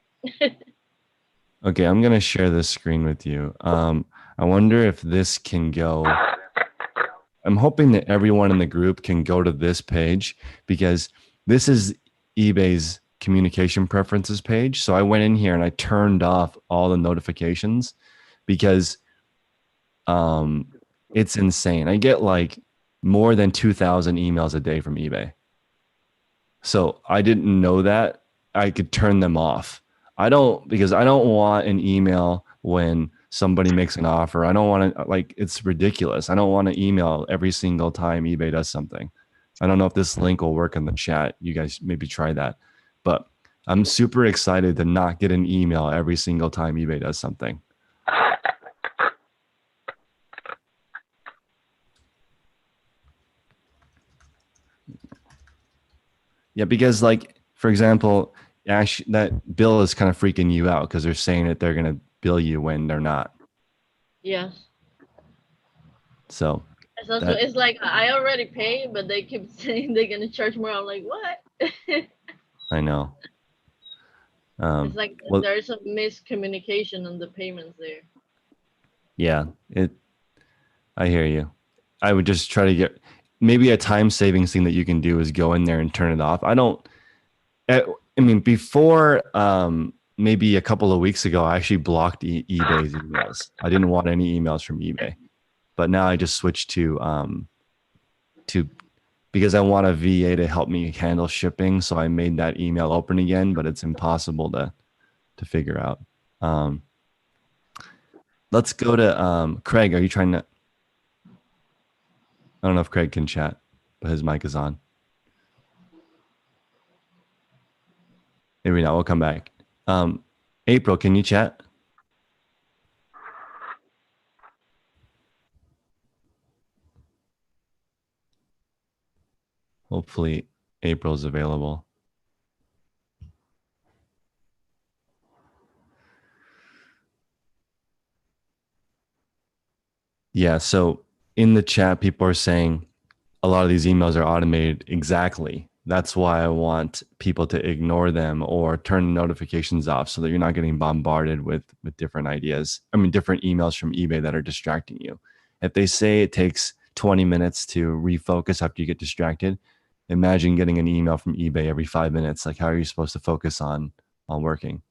Okay, I'm going to share this screen with you. I wonder if this can go. I'm hoping that everyone in the group can go to this page because this is eBay's communication preferences page. So I went in here and I turned off all the notifications because it's insane. I get like more than 2,000 emails a day from eBay. So I didn't know that I could turn them off. Because I don't want an email when somebody makes an offer. I don't want to, like, it's ridiculous. I don't want to email every single time eBay does something. I don't know if this link will work in the chat. You guys maybe try that. But I'm super excited to not get an email every single time eBay does something. Yeah, because like, for example, actually that bill is kind of freaking you out because they're saying that they're going to bill you when they're not.
Yes.
So
It's like I already paid, but they keep saying they're gonna charge more. I'm like, what?
I know.
It's like
Well,
there's a miscommunication on the payments there.
yeah, I hear you. I would just try to get maybe a time savings thing that you can do is go in there and turn it off. I mean, before maybe a couple of weeks ago, I actually blocked eBay's emails. I didn't want any emails from eBay, but now I just switched to because I want a VA to help me handle shipping. So I made that email open again, but it's impossible to figure out. Let's go to Craig. Are you trying to? I don't know if Craig can chat, but his mic is on. Maybe not. We'll come back. April, can you chat? Hopefully April's available. Yeah, so in the chat, people are saying a lot of these emails are automated. Exactly. That's why I want people to ignore them or turn notifications off so that you're not getting bombarded with different ideas. I mean, different emails from eBay that are distracting you. If they say it takes 20 minutes to refocus after you get distracted, imagine getting an email from eBay every 5 minutes. Like, how are you supposed to focus on working?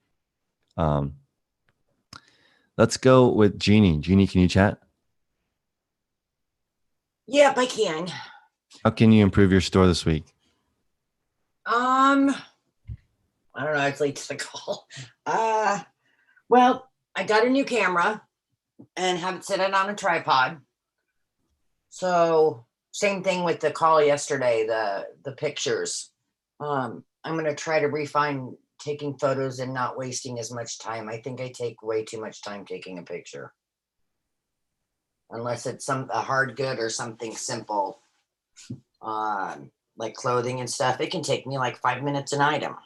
Let's go with Jeannie. Jeannie, can you chat?
Yep, I can.
How can you improve your store this week?
I don't know. It's late to the call. Well, I got a new camera and have it sit on a tripod. So same thing with the call yesterday, the pictures. I'm gonna try to refine taking photos and not wasting as much time. I think I take way too much time taking a picture. Unless it's a hard good or something simple, like clothing and stuff, it can take me like 5 minutes an item.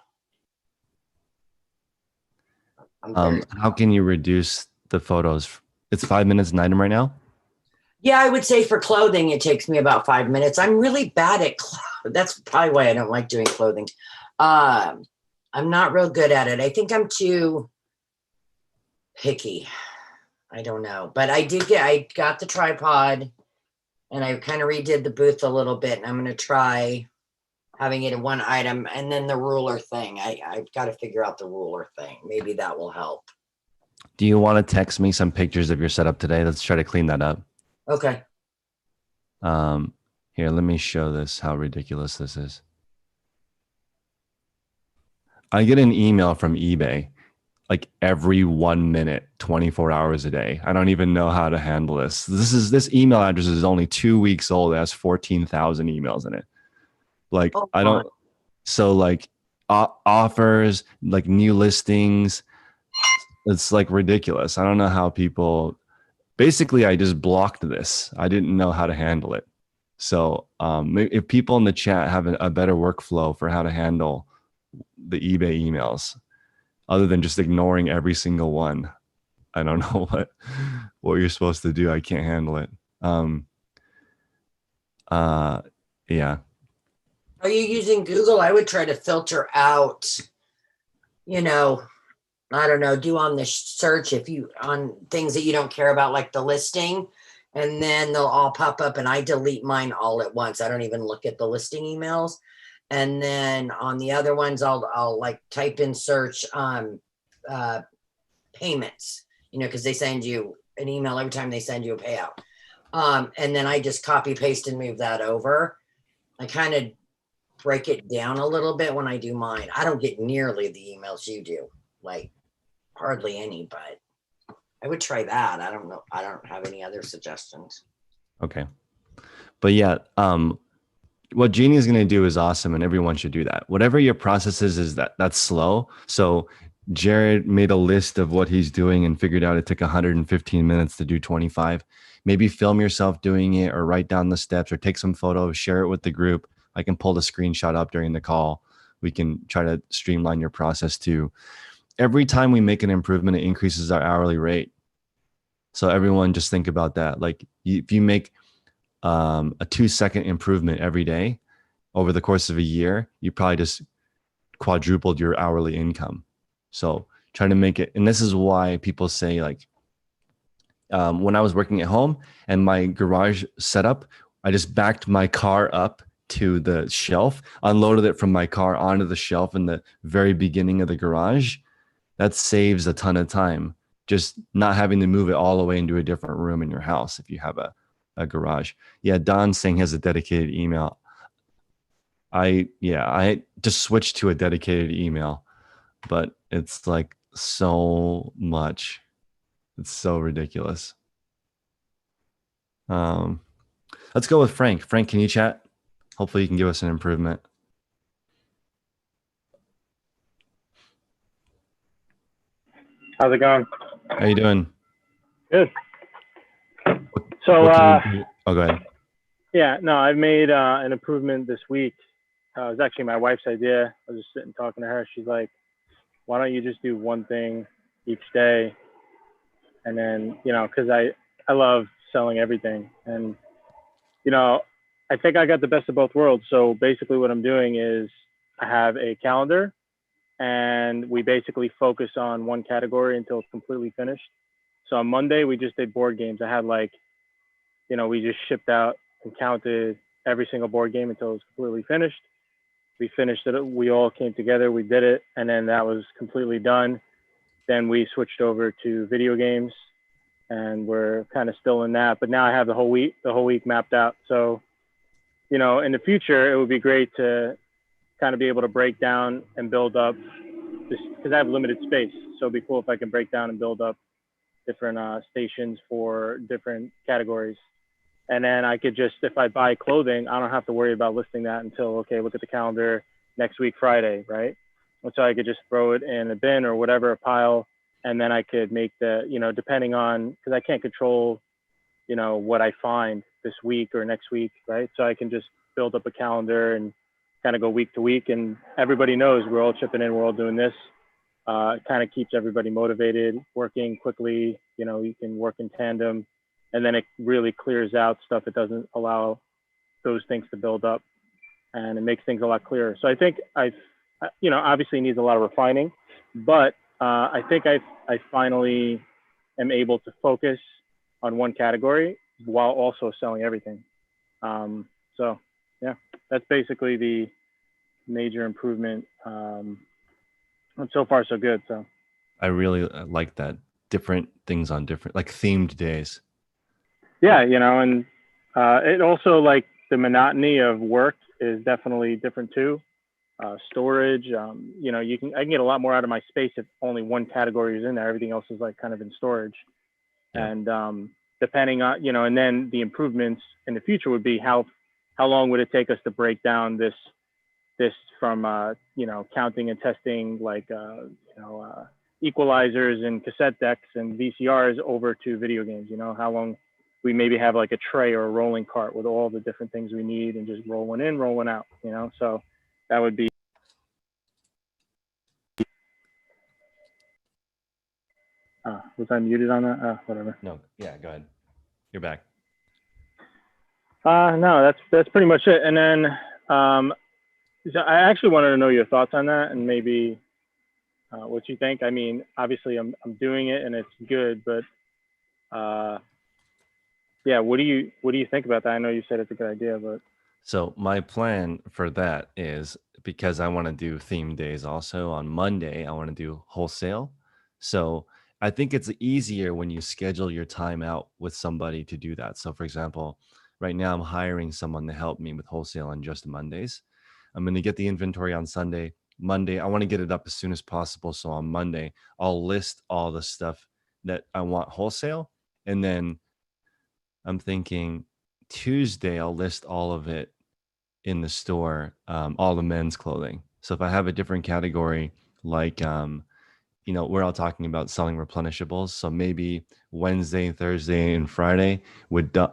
How can you reduce the photos? It's 5 minutes an item right now.
Yeah, I would say for clothing, it takes me about 5 minutes. I'm really bad at that's probably why I don't like doing clothing. I'm not real good at it. I think I'm too picky. I don't know, but I got the tripod and I kind of redid the booth a little bit, and I'm going to try having it in one item, and then the ruler thing. I've got to figure out the ruler thing. Maybe that will help.
Do you want to text me some pictures of your setup today? Let's try to clean that up.
Okay.
Here, let me show this, how ridiculous this is. I get an email from eBay like every 1 minute, 24 hours a day. I don't even know how to handle this. This email address is only 2 weeks old. It has 14,000 emails in it. Like,
Oh,
I don't, so like offers, like new listings. It's like ridiculous. I don't know how people, basically I just blocked this. I didn't know how to handle it. So if people in the chat have a better workflow for how to handle the eBay emails, other than just ignoring every single one, I don't know what you're supposed to do. I can't handle it. Yeah.
Are you using Google? I would try to filter out, I don't know, do on the search on things that you don't care about, like the listing, and then they'll all pop up, and I delete mine all at once. I don't even look at the listing emails. And then on the other ones, I'll like type in search payments, because they send you an email every time they send you a payout. And then I just copy, paste, and move that over. I kind of break it down a little bit when I do mine. I don't get nearly the emails you do, like hardly any, but I would try that. I don't know. I don't have any other suggestions.
Okay. But yeah, what Jeannie is going to do is awesome, and everyone should do that. Whatever your process is that's slow. So Jared made a list of what he's doing and figured out it took 115 minutes to do 25. Maybe film yourself doing it, or write down the steps, or take some photos, share it with the group. I can pull the screenshot up during the call. We can try to streamline your process too. Every time we make an improvement, it increases our hourly rate. So everyone just think about that. Like if you make a 2-second improvement every day over the course of a year, you probably just quadrupled your hourly income. So try to make it. And this is why people say, like, when I was working at home and my garage setup, I just backed my car up to the shelf, unloaded it from my car onto the shelf in the very beginning of the garage. That saves a ton of time, just not having to move it all the way into a different room in your house if you have a garage. Yeah, Don saying he has a dedicated email. I just switched to a dedicated email, but it's like so much. It's so ridiculous. Let's go with Frank. Frank, can you chat? Hopefully you can give us an improvement.
How's it going?
How you doing?
Good.
So, oh, go ahead.
Yeah, no, I've made an improvement this week. It was actually my wife's idea. I was just sitting talking to her. She's like, why don't you just do one thing each day? And then, because I love selling everything. And, I think I got the best of both worlds. So basically what I'm doing is I have a calendar, and we basically focus on one category until it's completely finished. So on Monday, we just did board games. I had we just shipped out and counted every single board game until it was completely finished. We finished it. We all came together. We did it. And then that was completely done. Then we switched over to video games, and we're kind of still in that. But now I have the whole week mapped out. So, you know, in the future, it would be great to kind of be able to break down and build up, just because I have limited space. So it'd be cool if I can break down and build up different stations for different categories. And then I could just, if I buy clothing, I don't have to worry about listing that until, okay, look at the calendar next week, Friday, right? And so I could just throw it in a bin or whatever, a pile, and then I could make the, you know, depending on, because I can't control, you know, what I find this week or next week, right? So I can just build up a calendar and kind of go week to week, and everybody knows we're all chipping in, we're all doing this. It kind of keeps everybody motivated, working quickly, you know, you can work in tandem, and then it really clears out stuff. It doesn't allow those things to build up, and it makes things a lot clearer. So I think you know, obviously needs a lot of refining, but I think I finally am able to focus on one category while also selling everything. So yeah, that's basically the major improvement. And so far so good. So
I really like that. Different things on different, like themed days.
Yeah, you know, and it also, like, the monotony of work is definitely different too. Storage, you know, I can get a lot more out of my space if only one category is in there. Everything else is like kind of in storage.
Yeah.
And depending on, you know, and then the improvements in the future would be how long would it take us to break down this from you know, counting and testing, like you know, equalizers and cassette decks and VCRs over to video games. You know, how long we maybe have like a tray or a rolling cart with all the different things we need and just roll one in, roll one out, you know. So that would be. Was I muted on that? Whatever.
No, yeah, go ahead. You're back.
No, that's pretty much it. And then so I actually wanted to know your thoughts on that, and maybe what you think. I mean, obviously I'm doing it and it's good, but yeah, what do you think about that? I know you said it's a good idea, but
So my plan for that is, because I want to do theme days also on Monday, I want to do wholesale. So I think it's easier when you schedule your time out with somebody to do that. So for example, right now I'm hiring someone to help me with wholesale on just Mondays. I'm going to get the inventory on Sunday. Monday, I want to get it up as soon as possible. So on Monday, I'll list all the stuff that I want wholesale. And then I'm thinking Tuesday, I'll list all of it in the store, all the men's clothing. So if I have a different category, like, you know, we're all talking about selling replenishables. So maybe Wednesday, Thursday, and Friday,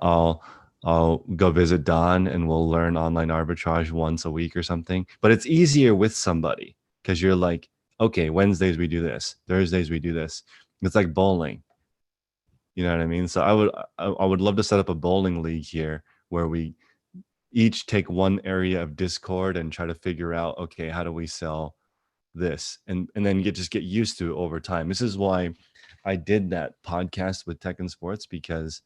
I'll go visit Don and we'll learn online arbitrage once a week or something. But it's easier with somebody because you're like, okay, Wednesdays we do this, Thursdays we do this. It's like bowling. You know what I mean? So I would love to set up a bowling league here where we each take one area of Discord and try to figure out, okay, how do we sell this? And then just get used to it over time. This is why I did that podcast with Tech and Sports, because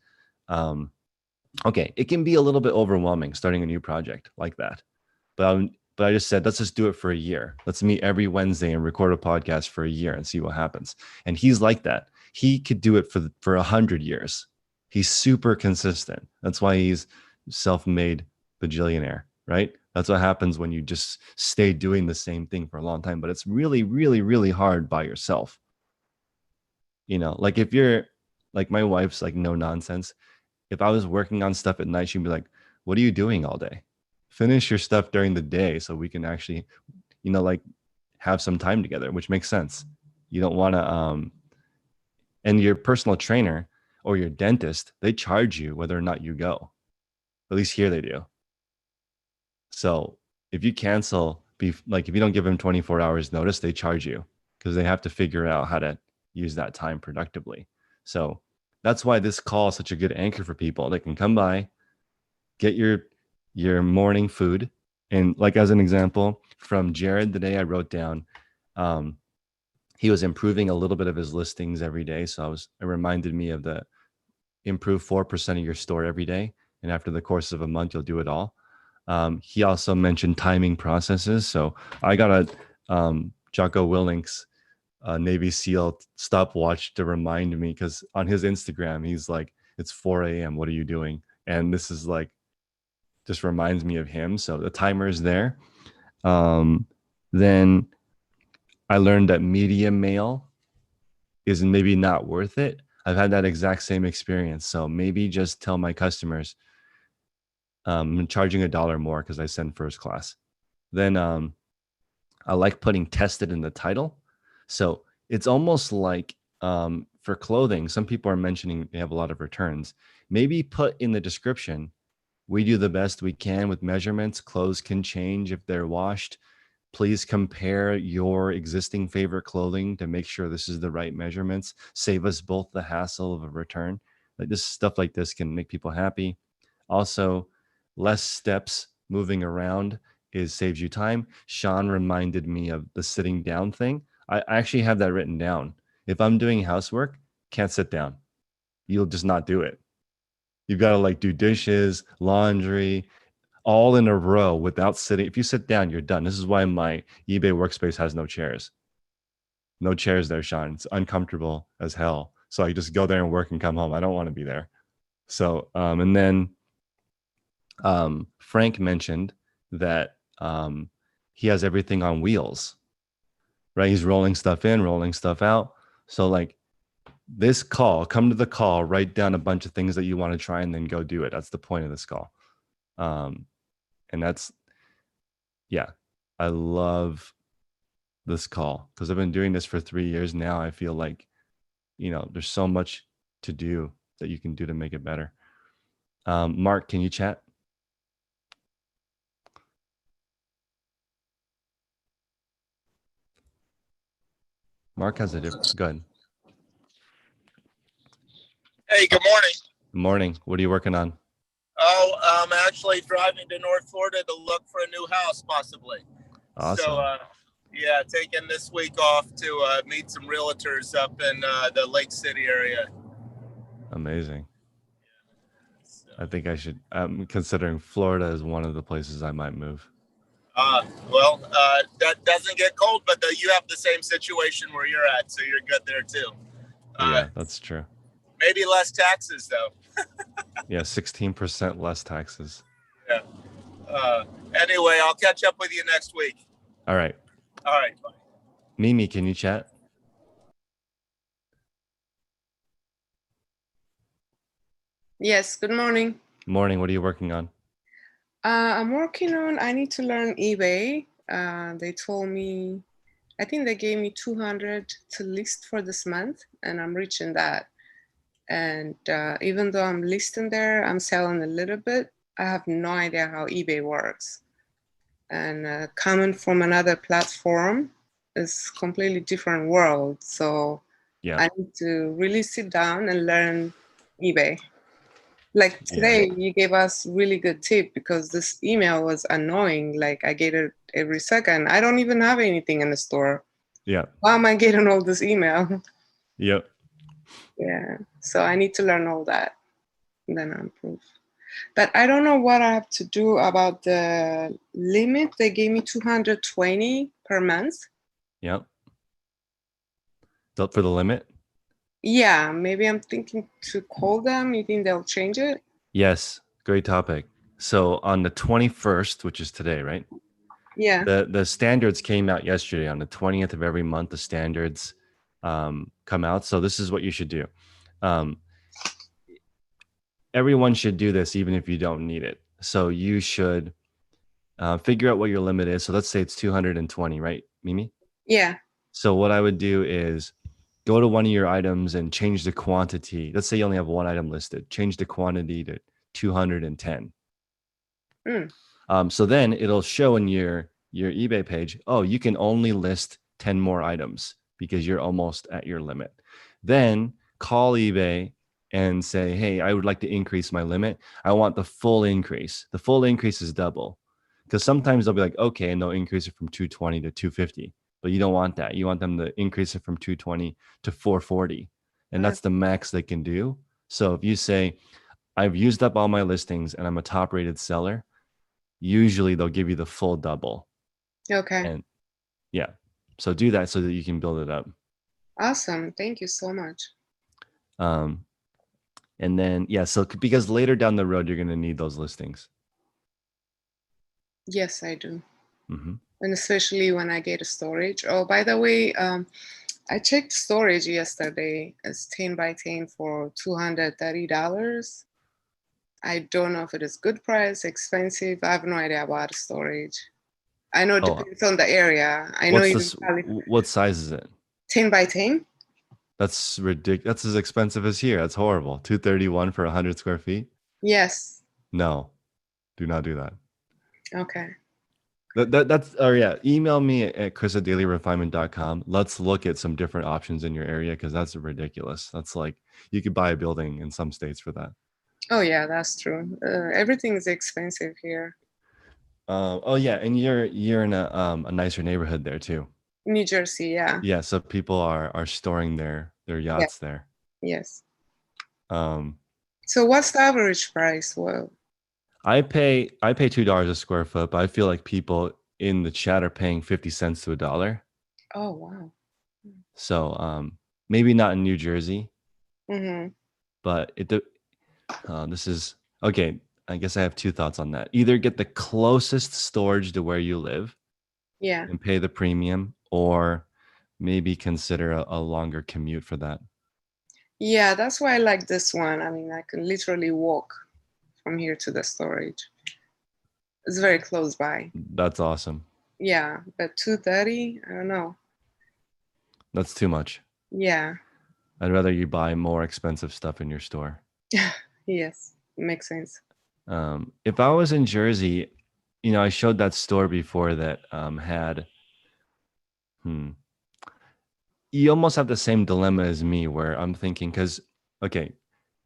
okay, it can be a little bit overwhelming starting a new project like that. But I just said, let's just do it for a year. Let's meet every Wednesday and record a podcast for a year and see what happens. And he's like that. He could do it for 100 years. He's super consistent. That's why he's self-made bajillionaire, right? That's what happens when you just stay doing the same thing for a long time. But it's really, really, really hard by yourself. You know, like if you're like, my wife's like no nonsense. If I was working on stuff at night, she'd be like, what are you doing all day? Finish your stuff during the day so we can actually, you know, like have some time together, which makes sense. You don't want to, and your personal trainer or your dentist, they charge you whether or not you go. At least here they do. So if you cancel, like if you don't give them 24 hours notice, they charge you because they have to figure out how to use that time productively. So that's why this call is such a good anchor for people. They can come by, get your morning food. And like, as an example from Jared, the day I wrote down, he was improving a little bit of his listings every day. So it reminded me of the improve 4% of your store every day. And after the course of a month, you'll do it all. He also mentioned timing processes. So I got a Jocko Willink's Navy SEAL stopwatch to remind me, because on his Instagram, he's like, it's 4 a.m. What are you doing? And this is like, just reminds me of him. So the timer is there. Then I learned that media mail is maybe not worth it. I've had that exact same experience. So maybe just tell my customers, I'm charging $1 more because I send first class. Then I like putting tested in the title. So it's almost like for clothing, some people are mentioning they have a lot of returns. Maybe put in the description, we do the best we can with measurements. Clothes can change if they're washed. Please compare your existing favorite clothing to make sure this is the right measurements. Save us both the hassle of a return. Like this stuff like this can make people happy. Also, less steps moving around saves you time. Sean reminded me of the sitting down thing. I actually have that written down. If I'm doing housework, can't sit down. You'll just not do it. You've got to like do dishes, laundry, all in a row without sitting. If you sit down, you're done. This is why my eBay workspace has no chairs. No chairs there, Sean. It's uncomfortable as hell. So I just go there and work and come home. I don't want to be there. So, and then Frank mentioned that he has everything on wheels, right? He's rolling stuff in, rolling stuff out. So like this call, come to the call, write down a bunch of things that you want to try and then go do it. That's the point of this call. And that's, yeah, I love this call because I've been doing this for 3 years now. I feel like, there's so much to do that you can do to make it better. Mark, can you chat? Mark has a different, go ahead.
Hey, good morning.
Good morning. What are you working on?
Oh, I'm actually driving to North Florida to look for a new house, possibly.
Awesome.
So, yeah, taking this week off to meet some realtors up in the Lake City area.
Amazing.
So,
I think I'm considering Florida as one of the places I might move.
Well, that doesn't get cold, but you have the same situation where you're at, so you're good there too.
Yeah, that's true.
Maybe less taxes, though.
Yeah, 16% less taxes.
Yeah. Anyway, I'll catch up with you next week.
All right.
All right. Bye.
Mimi, can you chat?
Yes, good morning.
Morning. What are you working on?
I'm working on, I need to learn eBay. They told me, I think they gave me 200 to list for this month, and I'm reaching that. And even though I'm listing there, I'm selling a little bit. I have no idea how eBay works. And coming from another platform is completely different world. So
Yeah.
I need to really sit down and learn eBay. Like today, you gave us really good tip because this email was annoying. Like I get it every second. I don't even have anything in the store.
Yeah.
Why am I getting all this email?
Yep.
Yeah. So I need to learn all that. And then I'll improve. But I don't know what I have to do about the limit. They gave me 220 per month.
Yep. For the limit?
Yeah, maybe I'm thinking to call them. You think they'll change it?
Yes. Great topic. So on the 21st, which is today, right?
Yeah.
The standards came out yesterday. On the 20th of every month, the standards come out. So this is what you should do. Everyone should do this, even if you don't need it. So you should figure out what your limit is. So let's say it's 220, right, Mimi?
Yeah.
So what I would do is go to one of your items and change the quantity. Let's say you only have one item listed. Change the quantity to 210. So then it'll show in your eBay page, oh, you can only list 10 more items because you're almost at your limit. Then call eBay and say, hey, I would like to increase my limit. I want the full increase. The full increase is double. Because sometimes they'll be like, okay, and they'll increase it from 220 to 250. But you don't want that. You want them to increase it from 220 to 440. And that's the max they can do. So if you say, I've used up all my listings and I'm a top rated seller, usually they'll give you the full double.
Okay.
And yeah, so do that so that you can build it up.
Awesome. Thank you so much.
Um, and then, yeah, so because later down the road, you're going to need those listings.
Yes, I do.
Mm-hmm.
And especially when I get a storage. Oh, by the way, I checked storage yesterday. It's 10 by 10 for $230. I don't know if it is good price, expensive. I have no idea about storage. I know it
Oh,
depends on the area. I know
what's
in
this?
California,
What size is it?
10 by 10.
That's ridiculous. That's as expensive as here. That's horrible. 231 for 100 square feet.
Yes.
No, do not do that.
Okay.
That's oh yeah. Email me at chris@dailyrefinement.com. Let's look at some different options in your area because that's ridiculous. That's like you could buy a building in some states for that.
Oh yeah, that's true. Everything is expensive here.
Oh yeah, and you're in a nicer neighborhood there too.
New Jersey, yeah.
Yeah, so people are storing their yachts there.
Yes.
Um,
So what's the average price? Well,
I pay $2 a square foot, but I feel like people in the chat are paying 50 cents to $1.
oh wow.
So maybe not in New Jersey,
Mm-hmm.
but this is okay. I guess I have two thoughts on that. Either get the closest storage to where you live
Yeah.
and pay the premium, or maybe consider a longer commute for that.
Yeah, that's why I like this one. I mean, I can literally walk from here to the storage. It's very close by.
That's awesome.
Yeah, but 230, I don't know.
That's too much.
Yeah.
I'd rather you buy more expensive stuff in your store.
Yes, makes sense.
If I was in Jersey, I showed that store before that had, you almost have the same dilemma as me where I'm thinking, because, okay,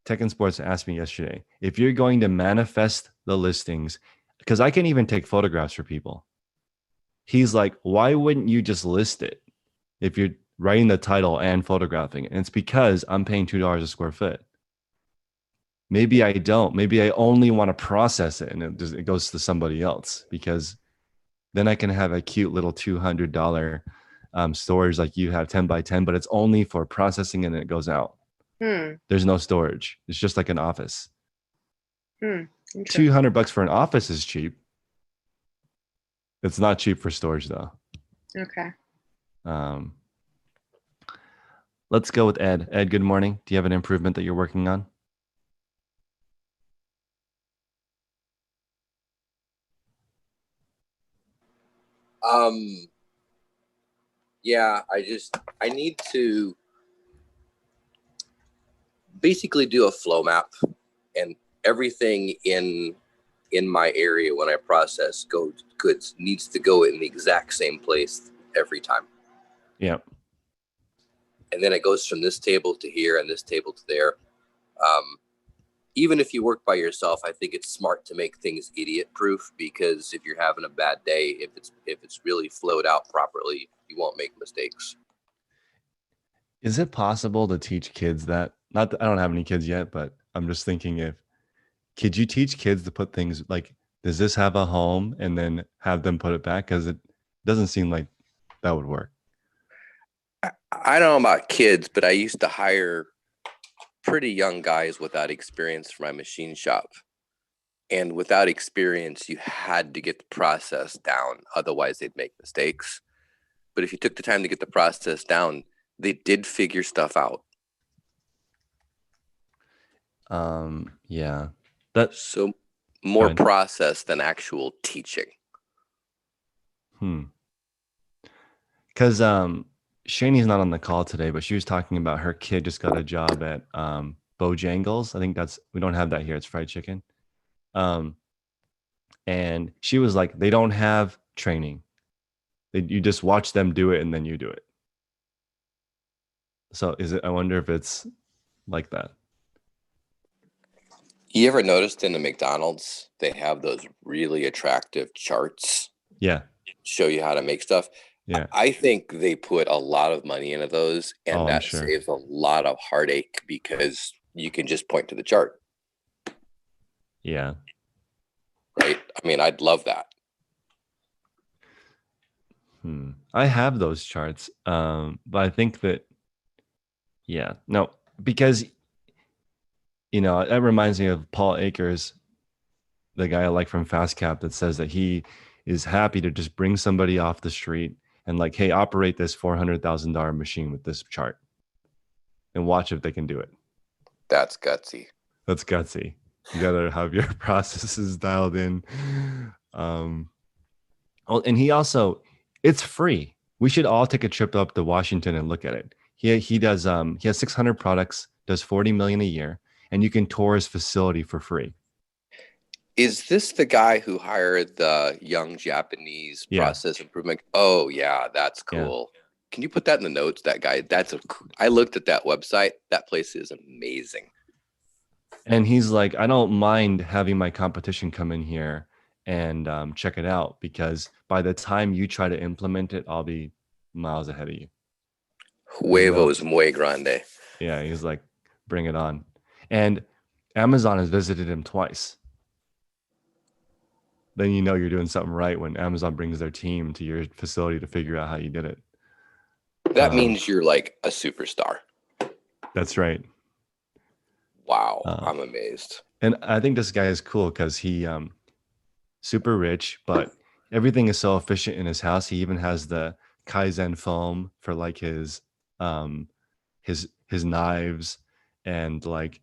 Tech and Sports asked me yesterday, if you're going to manifest the listings, because I can even take photographs for people. He's like, why wouldn't you just list it if you're writing the title and photographing it? And it's because I'm paying $2 a square foot. Maybe I don't. Maybe I only want to process it and it goes to somebody else, because then I can have a cute little $200 storage like you have, 10 by 10, but it's only for processing and it goes out. There's no storage. It's just like an office. $200 for an office is cheap. It's not cheap for storage though.
Okay.
Let's go with Ed. Ed, good morning. Do you have an improvement that you're working on?
Yeah, I need to basically do a flow map, and everything in my area when I process goods needs to go in the exact same place every time.
Yeah.
And then it goes from this table to here and this table to there. Even if you work by yourself, I think it's smart to make things idiot proof, because if you're having a bad day, if it's really flowed out properly, you won't make mistakes.
Is it possible to teach kids that? Not that I don't have any kids yet, but I'm just thinking, could you teach kids to put things like, does this have a home, and then have them put it back? Because it doesn't seem like that would work.
I don't know about kids, but I used to hire pretty young guys without experience for my machine shop. And without experience, you had to get the process down. Otherwise, they'd make mistakes. But if you took the time to get the process down, they did figure stuff out.
Yeah.
So more process than actual teaching.
Because Shanie's not on the call today, but she was talking about her kid just got a job at Bojangles. I think we don't have that here. It's fried chicken. And she was like, they don't have training. You just watch them do it and then you do it. So I wonder if it's like that.
You ever noticed in the McDonald's, they have those really attractive charts?
Yeah.
Show you how to make stuff.
Yeah.
I think they put a lot of money into those, and that saves a lot of heartache, because you can just point to the chart.
Yeah.
Right? I mean, I'd love that.
I have those charts, but I think that Yeah, no, because that reminds me of Paul Akers, the guy I like from Fast Cap, that says that he is happy to just bring somebody off the street and like, hey, operate this $400,000 machine with this chart and watch if they can do it.
That's gutsy.
That's gutsy. You gotta have your processes dialed in. And he also, it's free. We should all take a trip up to Washington and look at it. He does he has 600 products, does 40 million a year, and you can tour his facility for free.
Is this the guy who hired the young Japanese process improvement? Oh yeah, that's cool. Yeah. Can you put that in the notes? That guy, I looked at that website. That place is amazing.
And he's like, I don't mind having my competition come in here and check it out, because by the time you try to implement it, I'll be miles ahead of you.
Huevos muy grande.
Yeah, he's like, bring it on. And Amazon has visited him twice. Then you know you're doing something right when Amazon brings their team to your facility to figure out how you did it.
That means you're like a superstar.
That's right.
Wow, I'm amazed.
And I think this guy is cool because he super rich, but everything is so efficient in his house. He even has the Kaizen foam for like his knives, and like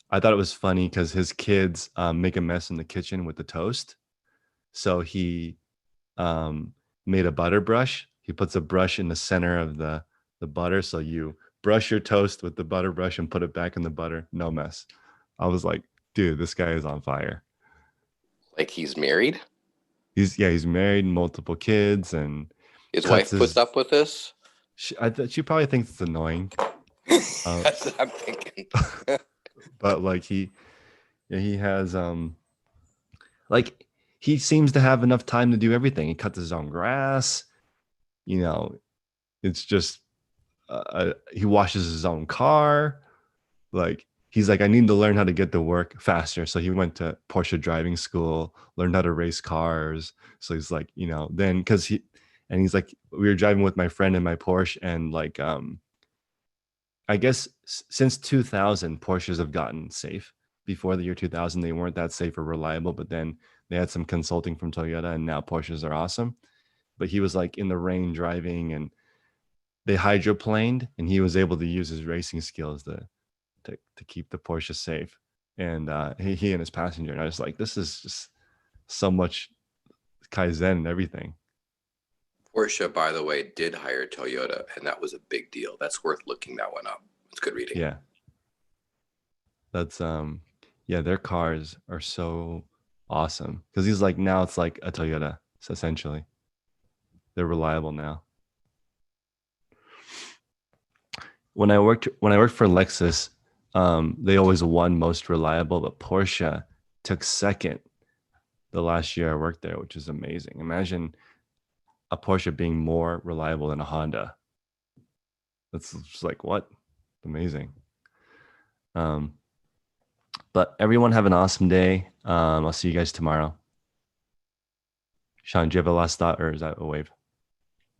I thought it was funny because his kids make a mess in the kitchen with the toast. So he made a butter brush. He puts a brush in the center of the butter. So you brush your toast with the butter brush and put it back in the butter. No mess. I was like, dude, this guy is on fire.
Like he's married?
He's married, multiple kids, and
his wife puts up with this?
She probably thinks it's annoying.
That's what I'm thinking.
But like he has like he seems to have enough time to do everything. He cuts his own grass. It's just he washes his own car. Like he's like, I need to learn how to get to work faster. So he went to Porsche driving school, learned how to race cars. So he's like, then he's like, we were driving with my friend in my Porsche, and like I guess since 2000, Porsches have gotten safe. Before the year 2000, they weren't that safe or reliable, but then they had some consulting from Toyota, and now Porsches are awesome. But he was like in the rain driving, and they hydroplaned, and he was able to use his racing skills to keep the Porsche safe. And he and his passenger, and I was like, this is just so much Kaizen and everything.
Porsche, by the way, did hire Toyota, and that was a big deal. That's worth looking that one up. It's good reading.
Yeah. That's their cars are so awesome, because he's like, now it's like a Toyota, so essentially. They're reliable now. When I worked for Lexus, they always won most reliable, but Porsche took second the last year I worked there, which is amazing. Imagine a Porsche being more reliable than a Honda. That's just like, what? Amazing. But everyone have an awesome day. I'll see you guys tomorrow. Sean, do you have a last thought, or is that a wave?